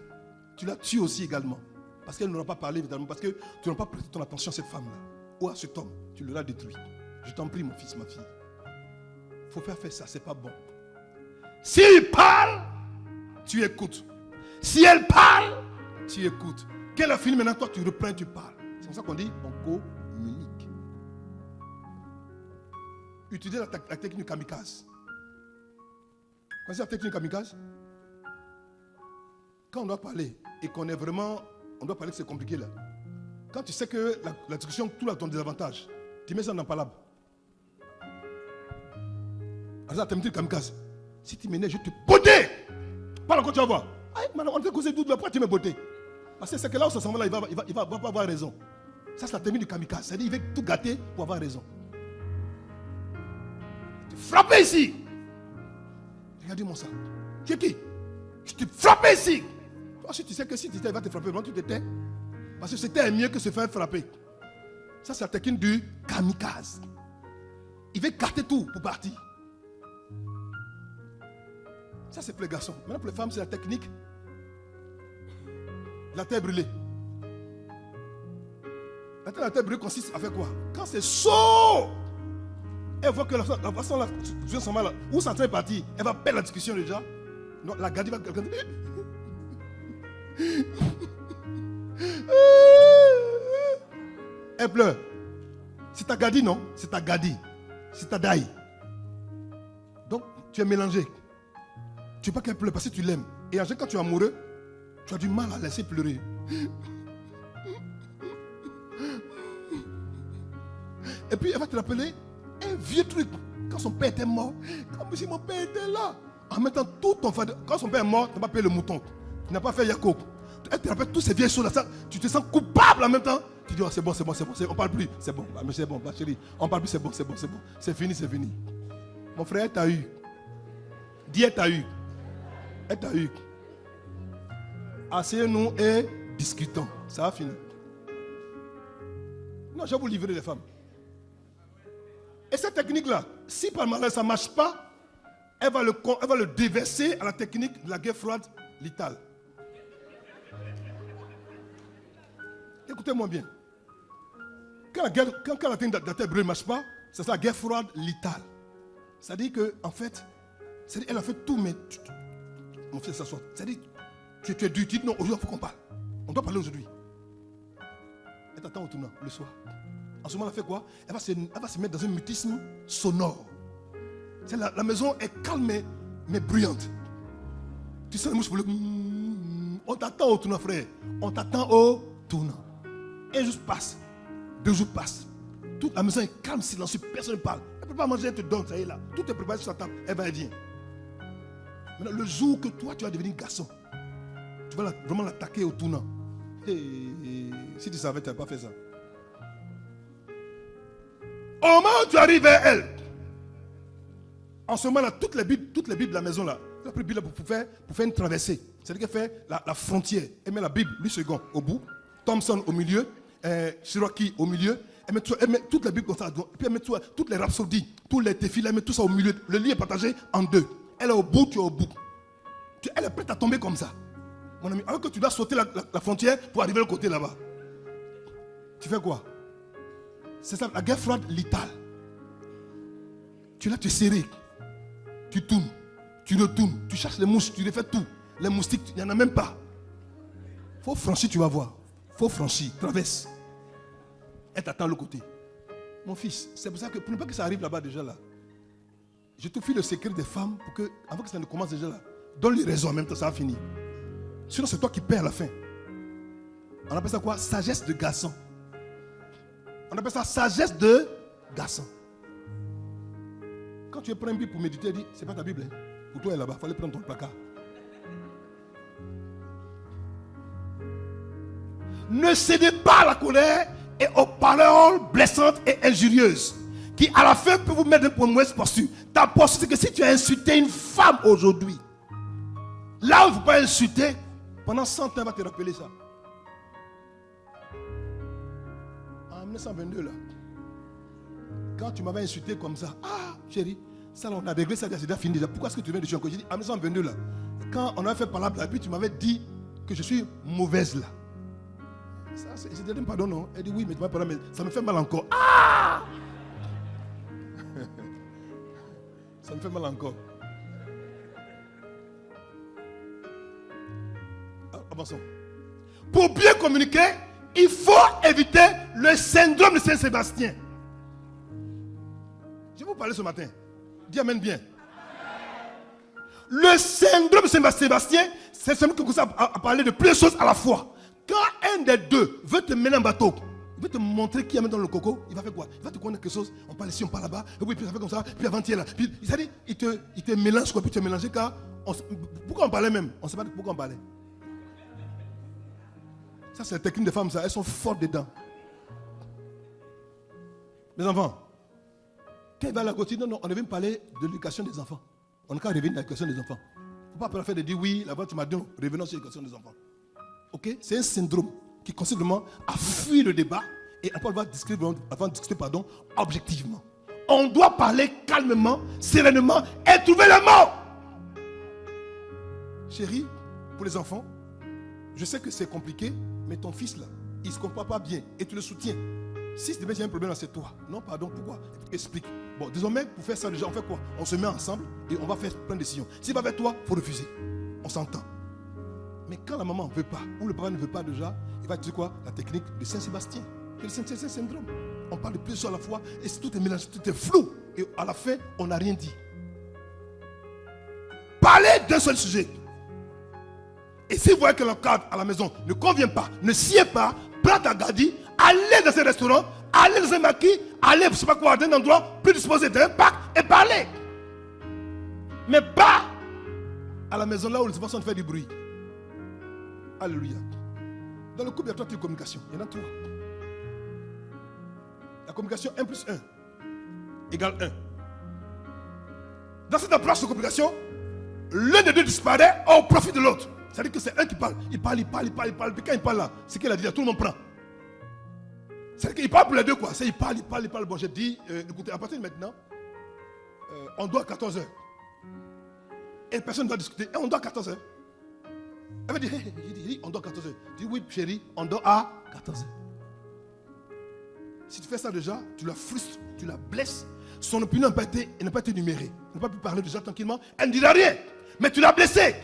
Speaker 1: Tu la tues aussi également. Parce qu'elle n'aura pas parlé, évidemment. Parce que tu n'as pas prêté ton attention à cette femme-là. Ou à cet homme. Tu l'auras détruit. Je t'en prie, mon fils, ma fille. Il faut faire ça, c'est pas bon. S'il parle, tu écoutes. Si elle parle, tu écoutes. Qu'elle a fini maintenant, toi tu reprends, tu parles. C'est comme ça qu'on dit, on communique. utiliser la technique kamikaze. Vous connaissez la technique kamikaze? Quand on doit parler et qu'on est vraiment, on doit parler que c'est compliqué là. Quand tu sais que la discussion, tout a ton désavantage, tu mets ça dans palabre. Alors, la technique kamikaze. Si tu m'énerves, je te beauté. Parle encore, tu vas voir. Aïe, maintenant, on te cause doute, pourquoi tu me beauté? Parce que c'est que là où ça s'en va, là, il va pas avoir raison. Ça, c'est la technique du kamikaze. C'est-à-dire qu'il veut tout gâter pour avoir raison. Tu frappes ici. Regardez-moi ça. Tu es qui? Je te frappe ici. Toi, si tu sais que si tu t'es, il va te frapper, tu te tais. Parce que c'était mieux que se faire frapper. Ça, c'est la technique du kamikaze. Il veut gâter tout pour partir. Ça, c'est pour les garçons. Maintenant, pour les femmes, c'est la technique de la terre brûlée. La terre brûlée consiste à faire quoi? Quand c'est chaud, elle voit que la façon là, où ça est parti, elle va perdre la discussion déjà. Non, la gadie va. Elle pleure. C'est ta gadie, non? C'est ta gadie. C'est ta daï. Donc, tu es mélangé. Tu ne veux pas qu'elle pleure parce que tu l'aimes. Et en général, quand tu es amoureux, tu as du mal à laisser pleurer. Et puis elle va te rappeler un vieux truc. Quand son père était mort, comme si mon père était là. En mettant tout ton fardeau. Quand son père est mort, tu n'as pas payé le mouton. Tu n'as pas fait Yacoub. Elle te rappelle toutes ces vieilles choses là. Tu te sens coupable en même temps. Tu dis, oh, c'est bon, c'est bon, c'est bon. On ne parle plus. C'est bon, mais c'est bon, chérie. On ne parle plus, c'est bon, c'est bon, c'est bon. C'est fini, c'est fini. Mon frère, elle t'a eu. Dis, elle t'a eu. Elle t'a eu. Asseyez-nous et discutons. Ça va finir. Non, je vais vous livrer les femmes. Et cette technique-là, si par malheur ça ne marche pas, elle va le déverser à la technique de la guerre froide létale. Écoutez-moi bien. Quand la technique de la terre brûlée ne marche pas, c'est la guerre froide létale. C'est-à-dire qu'en fait, elle a fait tout, mais mon frère s'assoit. C'est-à-dire, tu es dur, tu dis non, aujourd'hui il faut qu'on parle. On doit parler aujourd'hui. Elle t'attend au tournant le soir. En ce moment, elle fait quoi? Elle va se mettre dans un mutisme sonore. La maison est calme mais bruyante. Tu sais, les mouches pour le. On t'attend au tournant, frère. On t'attend au tournant. Un jour passe. 2 jours passent. Toute la maison est calme, silencieuse, personne ne parle. Elle ne peut pas manger, elle te donne, ça y est là. Tout est préparé sur sa table, elle va et vient. Maintenant, le jour que toi, tu vas devenir garçon, tu vas vraiment l'attaquer au tournant. Si tu savais, tu n'avais pas fait ça. Au moment où tu arrives vers elle, en ce moment-là, toutes les bibles de la maison, là, elle a pris la Bible pour faire une traversée. C'est-à-dire qu'elle fait la frontière. Elle met la Bible, lui second, au bout, Thompson au milieu, Cherokee au milieu. Elle met toute la Bible comme ça. Puis elle met toutes les rhapsodies, tous les téfilles, elle met tout ça au milieu. Le lit est partagé en 2. Elle est au bout, tu es au bout. Elle est prête à tomber comme ça. Mon ami, alors que tu dois sauter la frontière pour arriver de l'autre côté là-bas. Tu fais quoi? C'est ça, la guerre froide létale. Tu es là, tu es serré. Tu tournes, tu retournes, tu cherches les mouches, tu refais tout. Les moustiques, il n'y en a même pas. Il faut franchir, tu vas voir. Il faut franchir, traverse. Elle t'attend de l'autre côté. Mon fils, c'est pour ça que, pour ne pas que ça arrive là-bas déjà là, je te file le secret des femmes pour que, avant que ça ne commence déjà là, donne-lui raison en même temps, ça va finir. Sinon, c'est toi qui perds à la fin. On appelle ça quoi? Sagesse de garçon. On appelle ça sagesse de garçon. Quand tu prends une Bible pour méditer, dis, c'est pas ta Bible. Hein. Pour toi, elle est là-bas. Il fallait prendre ton placard. Ne cédez pas à la colère et aux paroles blessantes et injurieuses qui, à la fin, peuvent vous mettre pour une mauvaise posture. Ta posture, c'est que si tu as insulté une femme aujourd'hui, là où il ne faut pas insulter, pendant 100 ans, elle va te rappeler ça. En 1922, là, quand tu m'avais insulté comme ça, ah, chérie, ça, on a réglé ça, c'est déjà fini déjà. Pourquoi est-ce que tu viens de chier encore? J'ai dit, en 1922, là, quand on avait fait parler, et puis tu m'avais dit que je suis mauvaise, là. Ça, je te donne pardon, non? Elle dit, oui, mais tu m'as parlé, mais ça me fait mal encore. Ah! Ça me fait mal encore. Avançons. Pour bien communiquer, il faut éviter le syndrome de Saint-Sébastien. Je vous parler ce matin. Dis amen bien. Le syndrome de Saint-Sébastien, c'est celui qui commence à parler de plusieurs choses à la fois. Quand un des deux veut te mener en bateau, il veut te montrer qui amène dans le coco, il va faire quoi? Il va te connaître quelque chose, on parle ici, on parle là-bas, et puis ça fait comme ça, puis avant-hier là. Puis, c'est-à-dire, il te mélange quoi, puis te mélanger car pourquoi on parlait même? On ne sait pas pourquoi on parlait. Ça, c'est la technique des femmes, ça, elles sont fortes dedans. Mes enfants, quand il va à la côté, non, on devait me parler de l'éducation des enfants. On n'a qu'à revenir à l'éducation des enfants. Il ne faut pas faire de dire oui, là-bas tu m'as dit, revenons sur l'éducation des enfants. Ok? C'est un syndrome qui consiste vraiment à fuir le débat et après on va discuter, objectivement. On doit parler calmement, sereinement et trouver le mot. Chérie, pour les enfants, je sais que c'est compliqué, mais ton fils là, il ne se comprend pas bien et tu le soutiens. Si demain il y a un problème, c'est toi. Non, pardon, pourquoi? Explique. Bon, désormais, pour faire ça déjà, on fait quoi? On se met ensemble et on va faire plein de décisions. S'il va vers toi, il faut refuser. On s'entend. Mais quand la maman ne veut pas, ou le papa ne veut pas déjà, il va dire quoi? La technique de Saint-Sébastien. Le Saint-Sébastien syndrome. On parle de plusieurs choses à la fois et tout est mélangé, tout est flou. Et à la fin, on n'a rien dit. Parlez d'un seul sujet. Et si vous voyez que le cadre à la maison ne convient pas, ne sied pas, prends ta gadie, allez dans un restaurant, allez dans un maquis, allez, je ne sais pas quoi, dans un endroit plus disposé d'un parc et parlez. Mais pas à la maison là où les enfants font du bruit. Alléluia. Dans le couple, il y a 3 types de communication. Il y en a 3. La communication 1 plus 1 égale 1. Dans cette approche de communication, l'un des deux disparaît au profit de l'autre. C'est-à-dire que c'est un qui parle. Il parle. Puis quand il parle là, c'est qu'il a dit là, tout le monde prend. C'est-à-dire qu'il parle pour les deux quoi. C'est il parle. Bon, j'ai dit, écoutez, à partir de maintenant, on doit à 14h. Et personne ne doit discuter. Et on doit à 14h. Elle va dire, hey, on doit à 14h. Je dis, oui, chérie, on doit à 14h. Si tu fais ça déjà, tu la frustres, tu la blesses. Son opinion n'a pas été numérée. Elle n'a pas pu parler déjà tranquillement. Elle ne dira rien. Mais tu l'as blessée.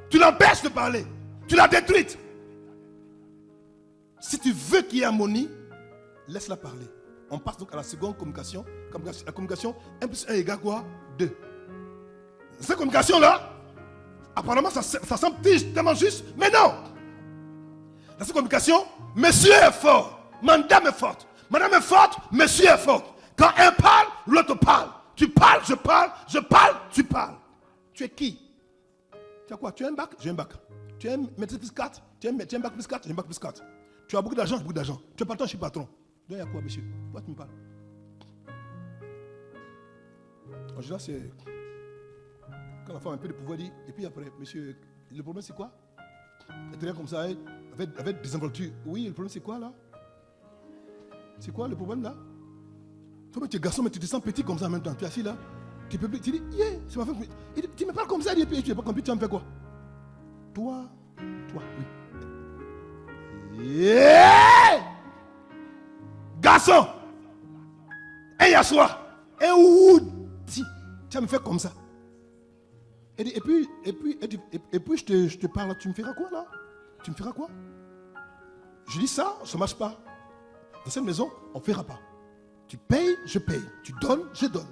Speaker 1: Tu l'empêches de parler. Tu l'as détruite. Si tu veux qu'il y ait harmonie, laisse-la parler. On passe donc à la seconde communication. La communication 1 plus 1 égale quoi? 2. Cette communication-là, apparemment, ça semble tellement juste, mais non. Dans cette communication, monsieur est fort, madame est forte. Madame est forte, monsieur est fort. Quand un parle, l'autre parle. Tu parles, je parle, tu parles. Tu es qui? Tu as quoi? Tu as un bac? J'ai un bac. Tu as un maîtrise plus 4? Tu as un bac plus 4? J'ai un bac plus 4. Tu as beaucoup d'argent? J'ai beaucoup d'argent. Tu es patron? Je suis patron. Donc il y a quoi, monsieur? Pourquoi tu me parles? En général, c'est quand la femme a un peu de pouvoir, dit, et puis après, monsieur, le problème c'est quoi? Elle te regarde comme ça, avec des envoltures. Oui, le problème c'est quoi là? C'est quoi le problème là? Toi, tu es garçon, mais tu te sens petit comme ça en même temps. Tu es assis là, tu peux plus. Tu dis, yeah, c'est ma femme. Tu me parles comme ça, et puis tu n'es pas compris, tu vas me faire quoi? Toi, oui. Yeah! Garçon! Et assois! Et où? Tu vas me faire comme ça. Et puis je te parle, tu me feras quoi là? Tu me feras quoi? Je dis ça ne marche pas. Dans cette maison, on ne fera pas. Tu payes, je paye. Tu donnes, je donne.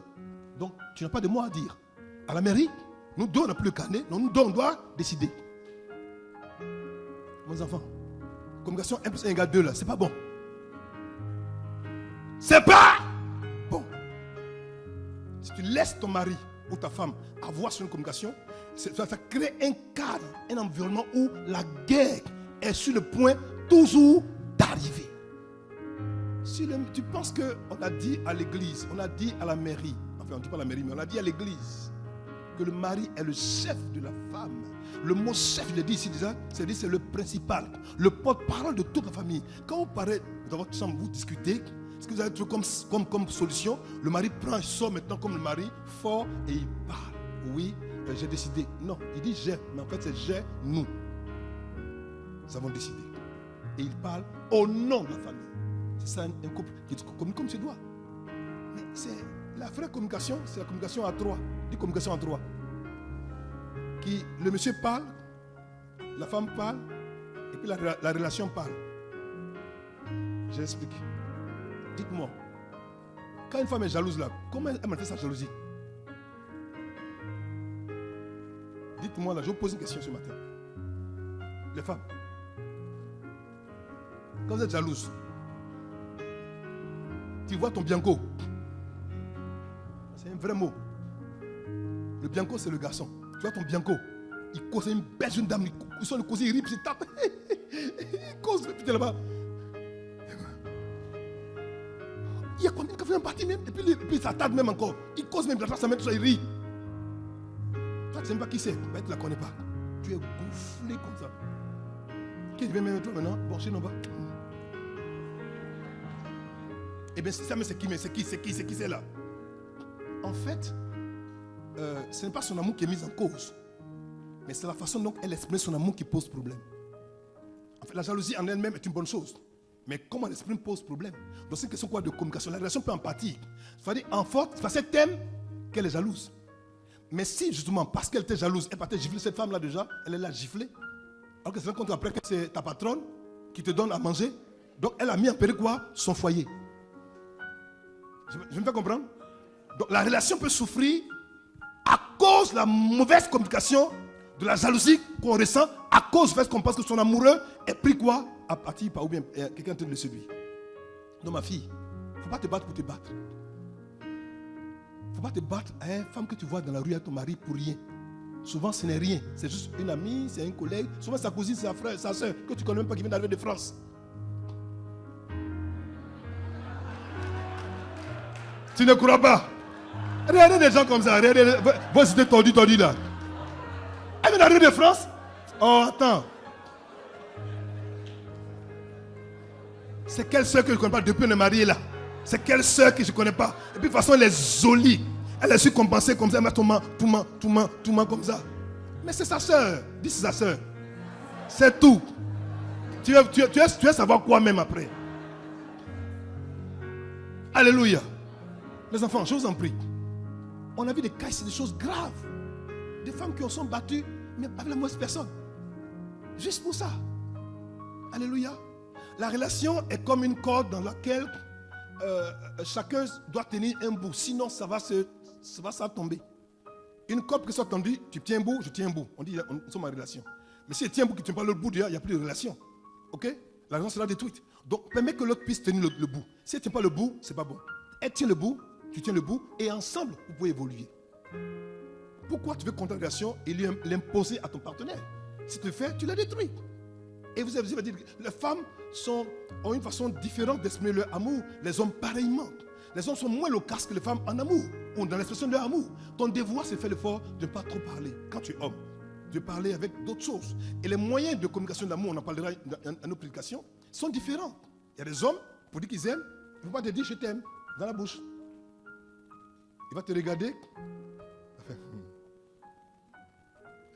Speaker 1: Donc, tu n'as pas de mot à dire. À la mairie, nous deux, on n'a plus le carnet. Nous deux, on doit décider. Mes enfants, communication 1 plus 1 égale 2 là, c'est pas bon. C'est pas bon. Si tu laisses ton mari ou ta femme avoir sur une communication, ça crée un cadre, un environnement où la guerre est sur le point toujours d'arriver. Si tu penses qu'on a dit à l'église, on a dit à la mairie, enfin on ne dit pas à la mairie, mais on a dit à l'église que le mari est le chef de la femme. Le mot chef, je l'ai dit ici déjà, c'est le principal, le porte-parole de toute la famille. Quand vous parlez dans votre chambre, vous discutez, ce que vous avez trouvé comme solution, le mari prend, il sort maintenant comme le mari, fort, et il parle. Oui, j'ai décidé. Non, il dit j'ai, mais en fait c'est j'ai, nous. Nous avons décidé. Et il parle au nom de la famille. C'est ça un couple qui communique comme se doit. Mais c'est la vraie communication, c'est la communication à 3. Dit communication à 3. Le monsieur parle, la femme parle, et puis la relation parle. J'explique. Dites-moi, quand une femme est jalouse là, comment elle manifeste sa jalousie? Dites-moi là, je vous pose une question ce matin. Les femmes, quand vous êtes jalouse, tu vois ton bianco. C'est un vrai mot. Le bianco, c'est le garçon. Tu vois ton bianco. Il cause une belle jeune dame. Ils sont le causer, il rip, il tape. Il cause, putain là-bas. Il y a combien de parti même? Et puis ça tape même encore. Il cause même, ça met tout ça, il rit. Toi, tu ne sais même pas qui c'est. Ben, tu ne la connais pas. Tu es gonflé comme ça. Qui vient même toi maintenant? Bon, chez nous bas. Eh bien, ça, mais c'est qui c'est là? En fait, ce n'est pas son amour qui est mis en cause, mais c'est la façon dont elle exprime son amour qui pose problème. En fait, la jalousie en elle-même est une bonne chose, mais comment elle exprime pose problème. Donc c'est une question quoi de communication. La relation peut en partir. C'est-à-dire, en forte, c'est parce qu'elle t'aime qu'elle est jalouse. Mais si justement, parce qu'elle était jalouse, elle partait gifler cette femme-là déjà, elle est là giflée. Alors que c'est un compte après que c'est ta patronne qui te donne à manger. Donc elle a mis en péril quoi? Son foyer. Je me fais comprendre? Donc la relation peut souffrir à cause de la mauvaise communication, de la jalousie qu'on ressent, à cause du fait qu'on pense que son amoureux est pris quoi? À partir par ou bien quelqu'un en train de le séduire. Donc ma fille, il ne faut pas te battre pour te battre. Il ne faut pas te battre à une femme que tu vois dans la rue avec ton mari pour rien. Souvent ce n'est rien, c'est juste une amie, c'est un collègue, souvent sa cousine, sa frère, sa soeur, que tu ne connais même pas qui vient d'arriver de France. Tu ne crois pas? Regardez des gens comme ça, regardez vos idées tordues là. Elle vient d'arriver de France? Oh, attends. C'est quelle soeur que je ne connais pas depuis le mari est là? C'est quelle soeur que je ne connais pas? Et puis de toute façon, elle est jolie. Elle est su compenser comme ça, elle met tout main comme ça. Mais c'est sa soeur. Dis c'est sa soeur. C'est tout. Tu veux savoir quoi même après? Alléluia. Les enfants, je vous en prie. On a vu des cas, c'est des choses graves. Des femmes qui en sont battues, mais avec la mauvaise personne. Juste pour ça. Alléluia. La relation est comme une corde dans laquelle chacun doit tenir un bout. Sinon, ça va tomber. Une corde qui soit tendue, tu tiens un bout, je tiens un bout. On dit, nous sommes en relation. Mais si tu tiens un bout, que tu ne tiens pas l'autre bout, il n'y a plus de relation. Ok? La relation sera détruite. Donc, permets que l'autre puisse tenir le bout. Si elle ne tient pas le bout, ce n'est pas bon. Elle tient le bout, tu tiens le bout, et ensemble, vous pouvez évoluer. Pourquoi tu veux contre la relation et l'imposer à ton partenaire? Si tu le fais, tu la détruis. Et vous allez dire que les femmes ont une façon différente d'exprimer leur amour. Les hommes pareillement. Les hommes sont moins loquaces que les femmes en amour ou dans l'expression de leur amour. Ton devoir, c'est faire l'effort de ne pas trop parler quand tu es homme. De parler avec d'autres choses. Et les moyens de communication d'amour, on en parlera dans nos prédications, sont différents. Il y a des hommes, pour dire qu'ils aiment, ils ne vont pas te dire je t'aime dans la bouche. Il va te regarder.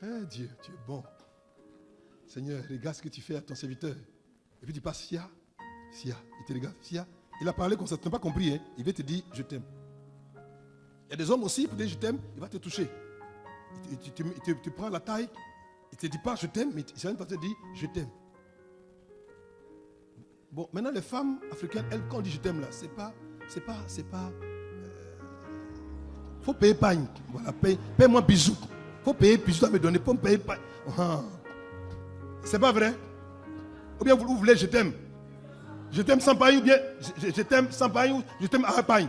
Speaker 1: Enfin, Dieu, tu es bon. Seigneur, regarde ce que tu fais à ton serviteur. Et puis tu passes, Sia, il te regarde, Sia. Il a parlé comme ça, tu n'as pas compris, hein? Il va te dire, je t'aime. Il y a des hommes aussi, pour dire je t'aime, il va te toucher. Tu prends la taille, il ne te dit pas je t'aime, mais il va te dire je t'aime. Bon, maintenant les femmes africaines, elles, quand on dit je t'aime là, c'est pas. Faut payer pagne. Voilà, paye-moi bisous. Faut payer bisous à me donner, faut me payer pagne. C'est pas vrai? Ou bien vous voulez je t'aime? Je t'aime sans pagne ou bien je t'aime sans pagne ou je t'aime à pagne?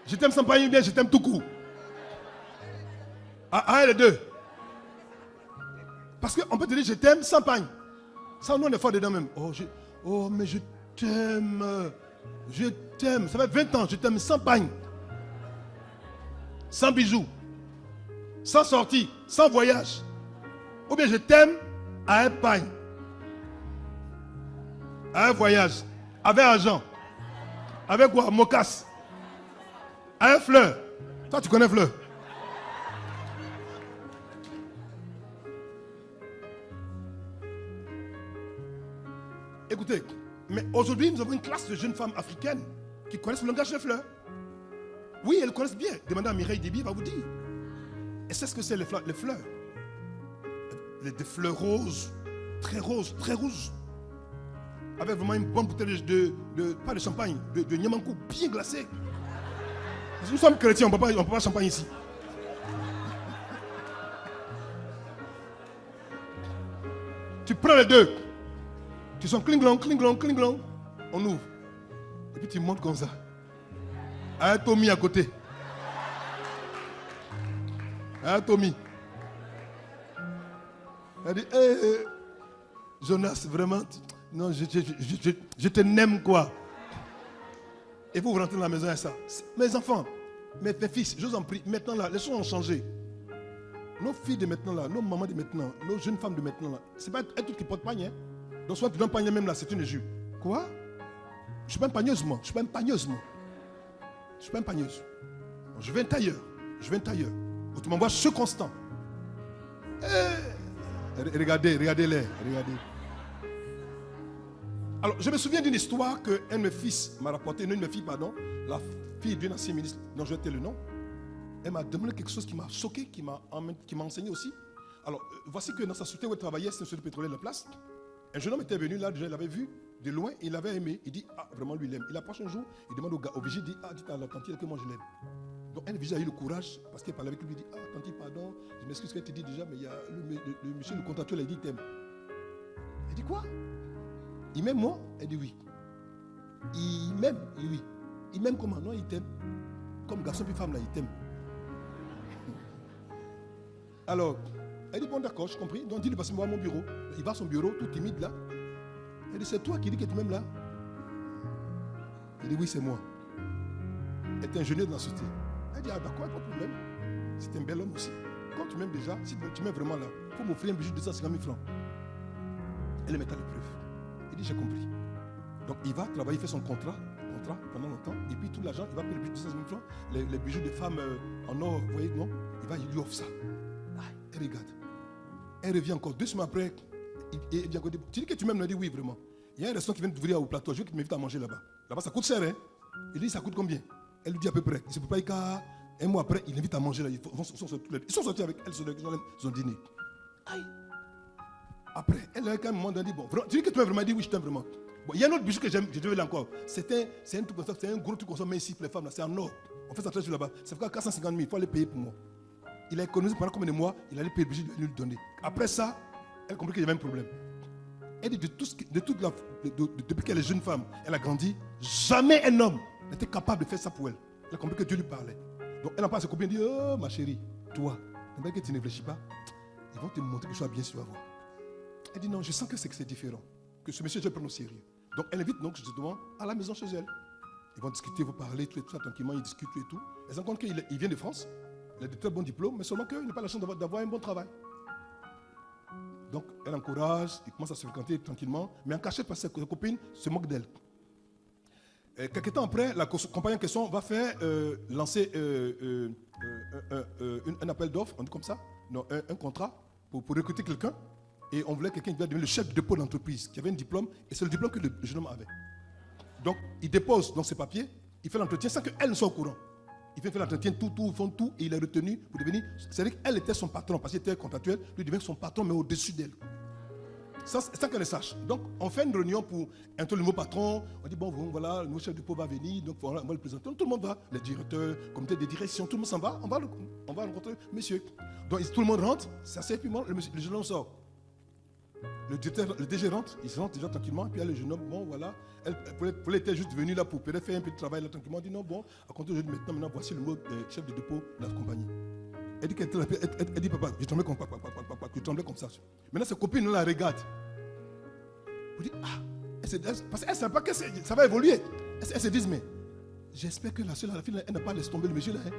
Speaker 1: Je t'aime sans pagne ou bien je t'aime tout court? Un les deux. Parce qu'on peut te dire je t'aime sans pagne. Ça, nous on est fort dedans même. Oh, mais je t'aime. Je t'aime. Ça fait 20 ans, je t'aime sans pagne. Sans bijoux. Sans sortie. Sans voyage. Ou bien je t'aime à un pagne. À un voyage. Avec argent. Avec quoi? Mocasse. À un fleur. Toi, tu connais fleur? Écoutez, mais aujourd'hui, nous avons une classe de jeunes femmes africaines qui connaissent le langage des fleurs. Oui, elles connaissent bien. Demandez à Mireille Déby, elle va vous dire. Et c'est ce que c'est les fleurs. Les fleurs. Des fleurs roses, très rouges. avec vraiment une bonne bouteille pas de champagne, de Niamankou bien glacé. Nous sommes chrétiens, on ne peut pas champagne ici. Tu prends les deux. Tu sens cling-glong, cling-glong, cling-glong. On ouvre. Et puis tu montes comme ça. Un Tommy à côté. Un Tommy. Elle dit, Jonas, vraiment, non, je te n'aime quoi. Et vous rentrez dans la maison et ça. Mes enfants, mes fils, je vous en prie, maintenant là, les choses ont changé. Nos filles de maintenant là, nos mamans de maintenant, nos jeunes femmes de maintenant là, c'est pas elles toutes qui portent panier. Donc soit tu donnes panier même là, c'est une injure. Quoi? Je suis pas une pagneuse moi. Je suis pas une pagneuse moi. Je suis pas une pagneuse. Je vais un tailleur. Je vais un tailleur. Où tu m'envoies ce constant. Regardez, regardez-les. Regardez. Alors, je me souviens d'une histoire qu'un de mes fils m'a rapporté, une de mes filles, pardon, la fille d'un ancien ministre, dont je vais te le nom. Elle m'a demandé quelque chose qui m'a choqué, qui m'a enseigné aussi. Alors, voici que dans sa société où elle travaillait, c'était une société pétrolière de la place. Un jeune homme était venu là, déjà, il l'avait vu de loin, il l'avait aimé. Il dit, ah, vraiment, lui, il l'aime. Il approche un jour, il demande au vigile, il dit, ah, dites à la tante que moi, je l'aime. Donc, un vigile a eu le courage, parce qu'il parlait avec lui, il dit, ah, tante, pardon, je m'excuse ce qu'elle te dit déjà, mais il y a le monsieur, le contractuel, il dit, il t'aime. Il dit, quoi? Il m'aime moi? Elle dit, oui. Il m'aime? Oui. Il m'aime comment? Non, il t'aime. Comme garçon puis femme, là, il t'aime. Alors, elle dit, bon d'accord, je compris. Donc, dis-lui, passe-moi à mon bureau. Il va à son bureau, tout timide là. Elle dit, c'est toi qui dis que tu m'aimes là? Il dit, oui, c'est moi. Elle est ingénieure dans la société. Elle dit, ah d'accord, pas de problème. C'est un bel homme aussi. Quand tu m'aimes déjà, si tu m'aimes vraiment là, il faut m'offrir un bijou de 250 000 francs. Elle est mettant l'épreuve. Il dit, j'ai compris. Donc, il va travailler, il fait son contrat pendant longtemps. Et puis, tout l'argent, il va payer le bijou de 250 000 francs. Les bijoux de femmes en or, vous voyez, non? Il lui offre ça. Elle regarde. Elle revient encore 2 semaines après. Il dit encore, tu dis que tu m'aimes? Elle dit oui, vraiment. Il y a un restaurant qui vient d'ouvrir au plateau. Je veux qu'il m'invite à manger là-bas. Là-bas, ça coûte cher, hein? Il dit, ça coûte combien? Elle lui dit à peu près. Il ne se peut pas y qu'un mois après, il l'invite à manger là. Ils sont sortis avec elle, ils ont dîné. Aïe. Après, elle a quand même un moment donné dit, bon, tu dis que tu m'aimes vraiment? Elle dit oui, je t'aime vraiment. Bon, il y a un autre bijou que j'aime, je devais là encore. C'est un truc comme ça, c'est un gros truc comme ça, mais ici pour les femmes là, c'est en or. On fait ça très là-bas. Ça fait 450 000, il faut aller payer pour moi. Il a économisé pendant combien de mois, il allait payer le bijou, il lui donner. Après ça, elle a compris qu'il y avait un problème. Elle dit depuis qu'elle est jeune femme, elle a grandi, jamais un homme n'était capable de faire ça pour elle. Elle a compris que Dieu lui parlait. Donc elle en parle à ses copines, elle dit, oh ma chérie, toi, que tu ne réfléchis pas, ils vont te montrer que tu sois bien sûr à voir. Elle dit non, je sens que c'est différent, que ce monsieur je le prends au sérieux. Donc elle invite donc justement à la maison chez elle. Ils vont discuter, vous parler, tout ça tranquillement, ils discutent tout et tout. Elle se rend compte qu'il vient de France, il a de très bons diplômes, mais seulement qu'il n'a pas la chance d'avoir un bon travail. Donc elle encourage, il commence à se fréquenter tranquillement, mais en cachette parce que ses copines se moquent d'elle. Quelques temps après, la compagnie en question va faire lancer un appel d'offres, on dit comme ça, non, un contrat pour recruter quelqu'un. Et on voulait quelqu'un qui va devenir le chef de dépôt d'entreprise, qui avait un diplôme, et c'est le diplôme que le jeune homme avait. Donc il dépose dans ses papiers, il fait l'entretien sans qu'elle ne soit au courant. Il fait l'entretien, ils font tout, et il est retenu pour devenir. C'est-à-dire qu'elle était son patron, parce qu'il était contractuel, lui devient son patron, mais au-dessus d'elle. Sans qu'elle le sache. Donc, on fait une réunion pour introduire le nouveau patron. On dit, bon, voilà, le nouveau chef de dépôt va venir, donc voilà, on va le présenter. Donc, tout le monde va, les directeurs, le comité de direction, tout le monde s'en va, on va rencontrer monsieur. Donc, tout le monde rentre, ça c'est, puis le jeune homme sort. Le DG rentre, il se rentre déjà tranquillement, puis il y a le jeune homme, bon, voilà. Elle était juste venue là pour faire un peu de travail là tranquillement. Elle dit, non, bon, à compter de maintenant, voici le mot chef de dépôt de la compagnie. Elle dit, elle dit, papa, je tremblais comme ça. Maintenant, ses copines la regardent. Vous dites, ah, parce qu'elle ne savent pas que ça va évoluer. Elles se disent, mais j'espère que la fille, elle n'a pas laissé tomber le monsieur là. Hein.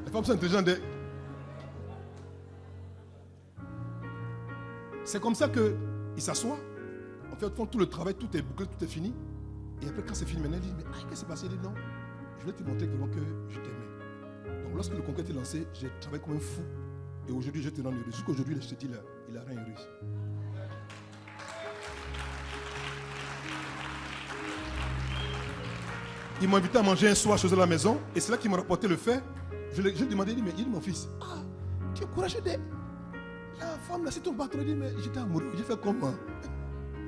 Speaker 1: Les femmes sont intelligentes. Hein. C'est comme ça qu'ils s'assoient. En fait, ils font tout le travail, tout est bouclé, tout est fini. Et après, quand c'est fini, maintenant, ils disent, mais qu'est-ce qui s'est passé? Il dit, non, je voulais te montrer vraiment que je t'aimais. Donc, lorsque le concours était lancé, j'ai travaillé comme un fou. Et aujourd'hui, je te rends heureux. Jusqu'aujourd'hui, je te dis, là, il a rien réussi. Ils m'ont invité à manger un soir chez eux à la maison. Et c'est là qu'ils m'ont rapporté le fait. Je lui ai demandé, mais il est mon fils. Ah, tu es courageux d'être. La femme, là, c'est ton patron. Dit, mais j'étais amoureux. J'ai fait comment?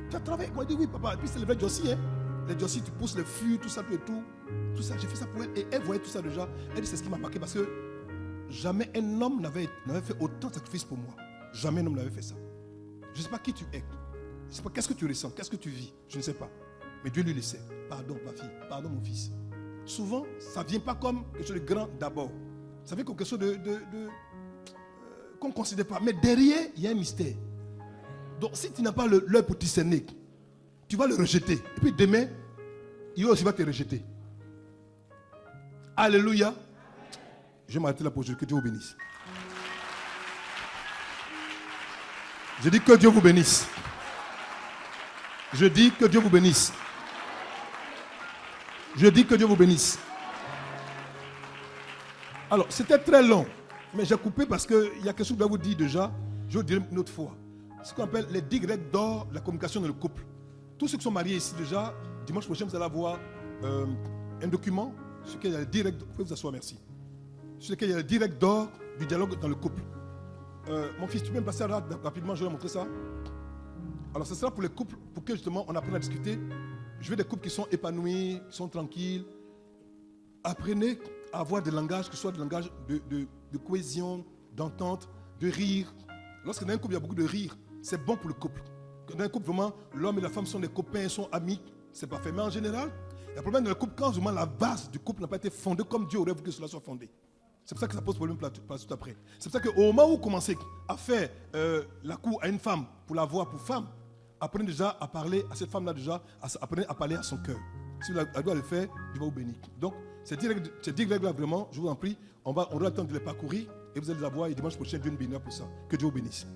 Speaker 1: Tu as travaillé? Moi, je dis, oui, papa. Et puis, c'est le vrai Jossi. Hein. Les Jossi, tu pousses le fût, tout ça, tout ça. J'ai fait ça pour elle. Et elle voyait tout ça déjà. Elle dit, c'est ce qui m'a marqué parce que jamais un homme n'avait fait autant de sacrifices pour moi. Jamais un homme n'avait fait ça. Je ne sais pas qui tu es. Je ne sais pas qu'est-ce que tu ressens, qu'est-ce que tu vis. Je ne sais pas. Mais Dieu lui laissait. Pardon, ma fille. Pardon, mon fils. Souvent, ça ne vient pas comme quelque chose de grand d'abord. Ça vient comme quelque chose qu'on ne considère pas. Mais derrière, il y a un mystère. Donc, si tu n'as pas l'œil pour discerner, tu vas le rejeter. Et puis demain, il aussi va te rejeter. Alléluia. Je vais m'arrêter là pour que Dieu vous bénisse. Je dis que Dieu vous bénisse. Je dis que Dieu vous bénisse. Je dis que Dieu vous bénisse. Alors, c'était très long, mais j'ai coupé parce qu'il y a quelque chose que je dois vous dire déjà. Je vous dirai une autre fois. Ce qu'on appelle les 10 règles d'or de la communication dans le couple. Tous ceux qui sont mariés ici déjà, dimanche prochain, vous allez avoir un document sur lequel il y a les 10 règles. Vous pouvez vous asseoir, merci. Sur lequel il y a les 10 règles d'or du dialogue dans le couple. Mon fils, tu peux me passer rapidement, je vais montrer ça. Alors, ce sera pour les couples, pour que justement on apprenne à discuter. Je veux des couples qui sont épanouis, qui sont tranquilles. Apprenez à avoir des langages, que ce soit des langages de cohésion, d'entente, de rire. Lorsque dans un couple, il y a beaucoup de rire, c'est bon pour le couple. Dans un couple, vraiment, l'homme et la femme sont des copains, sont amis, c'est parfait. Mais en général, il y a un problème dans le couple quand vraiment la base du couple n'a pas été fondée comme Dieu aurait voulu que cela soit fondé. C'est pour ça que ça pose problème par tout après. C'est pour ça qu'au moment où vous commencez à faire la cour à une femme pour la voir pour femme, apprenez déjà à parler à cette femme-là déjà, apprenez à parler à son cœur. Si elle doit le faire, Dieu va vous bénir. Donc, ces 10 règles-là, vraiment, je vous en prie, on aura le temps de les parcourir et vous allez les avoir et dimanche prochain, Dieu nous bénira pour ça. Que Dieu vous bénisse.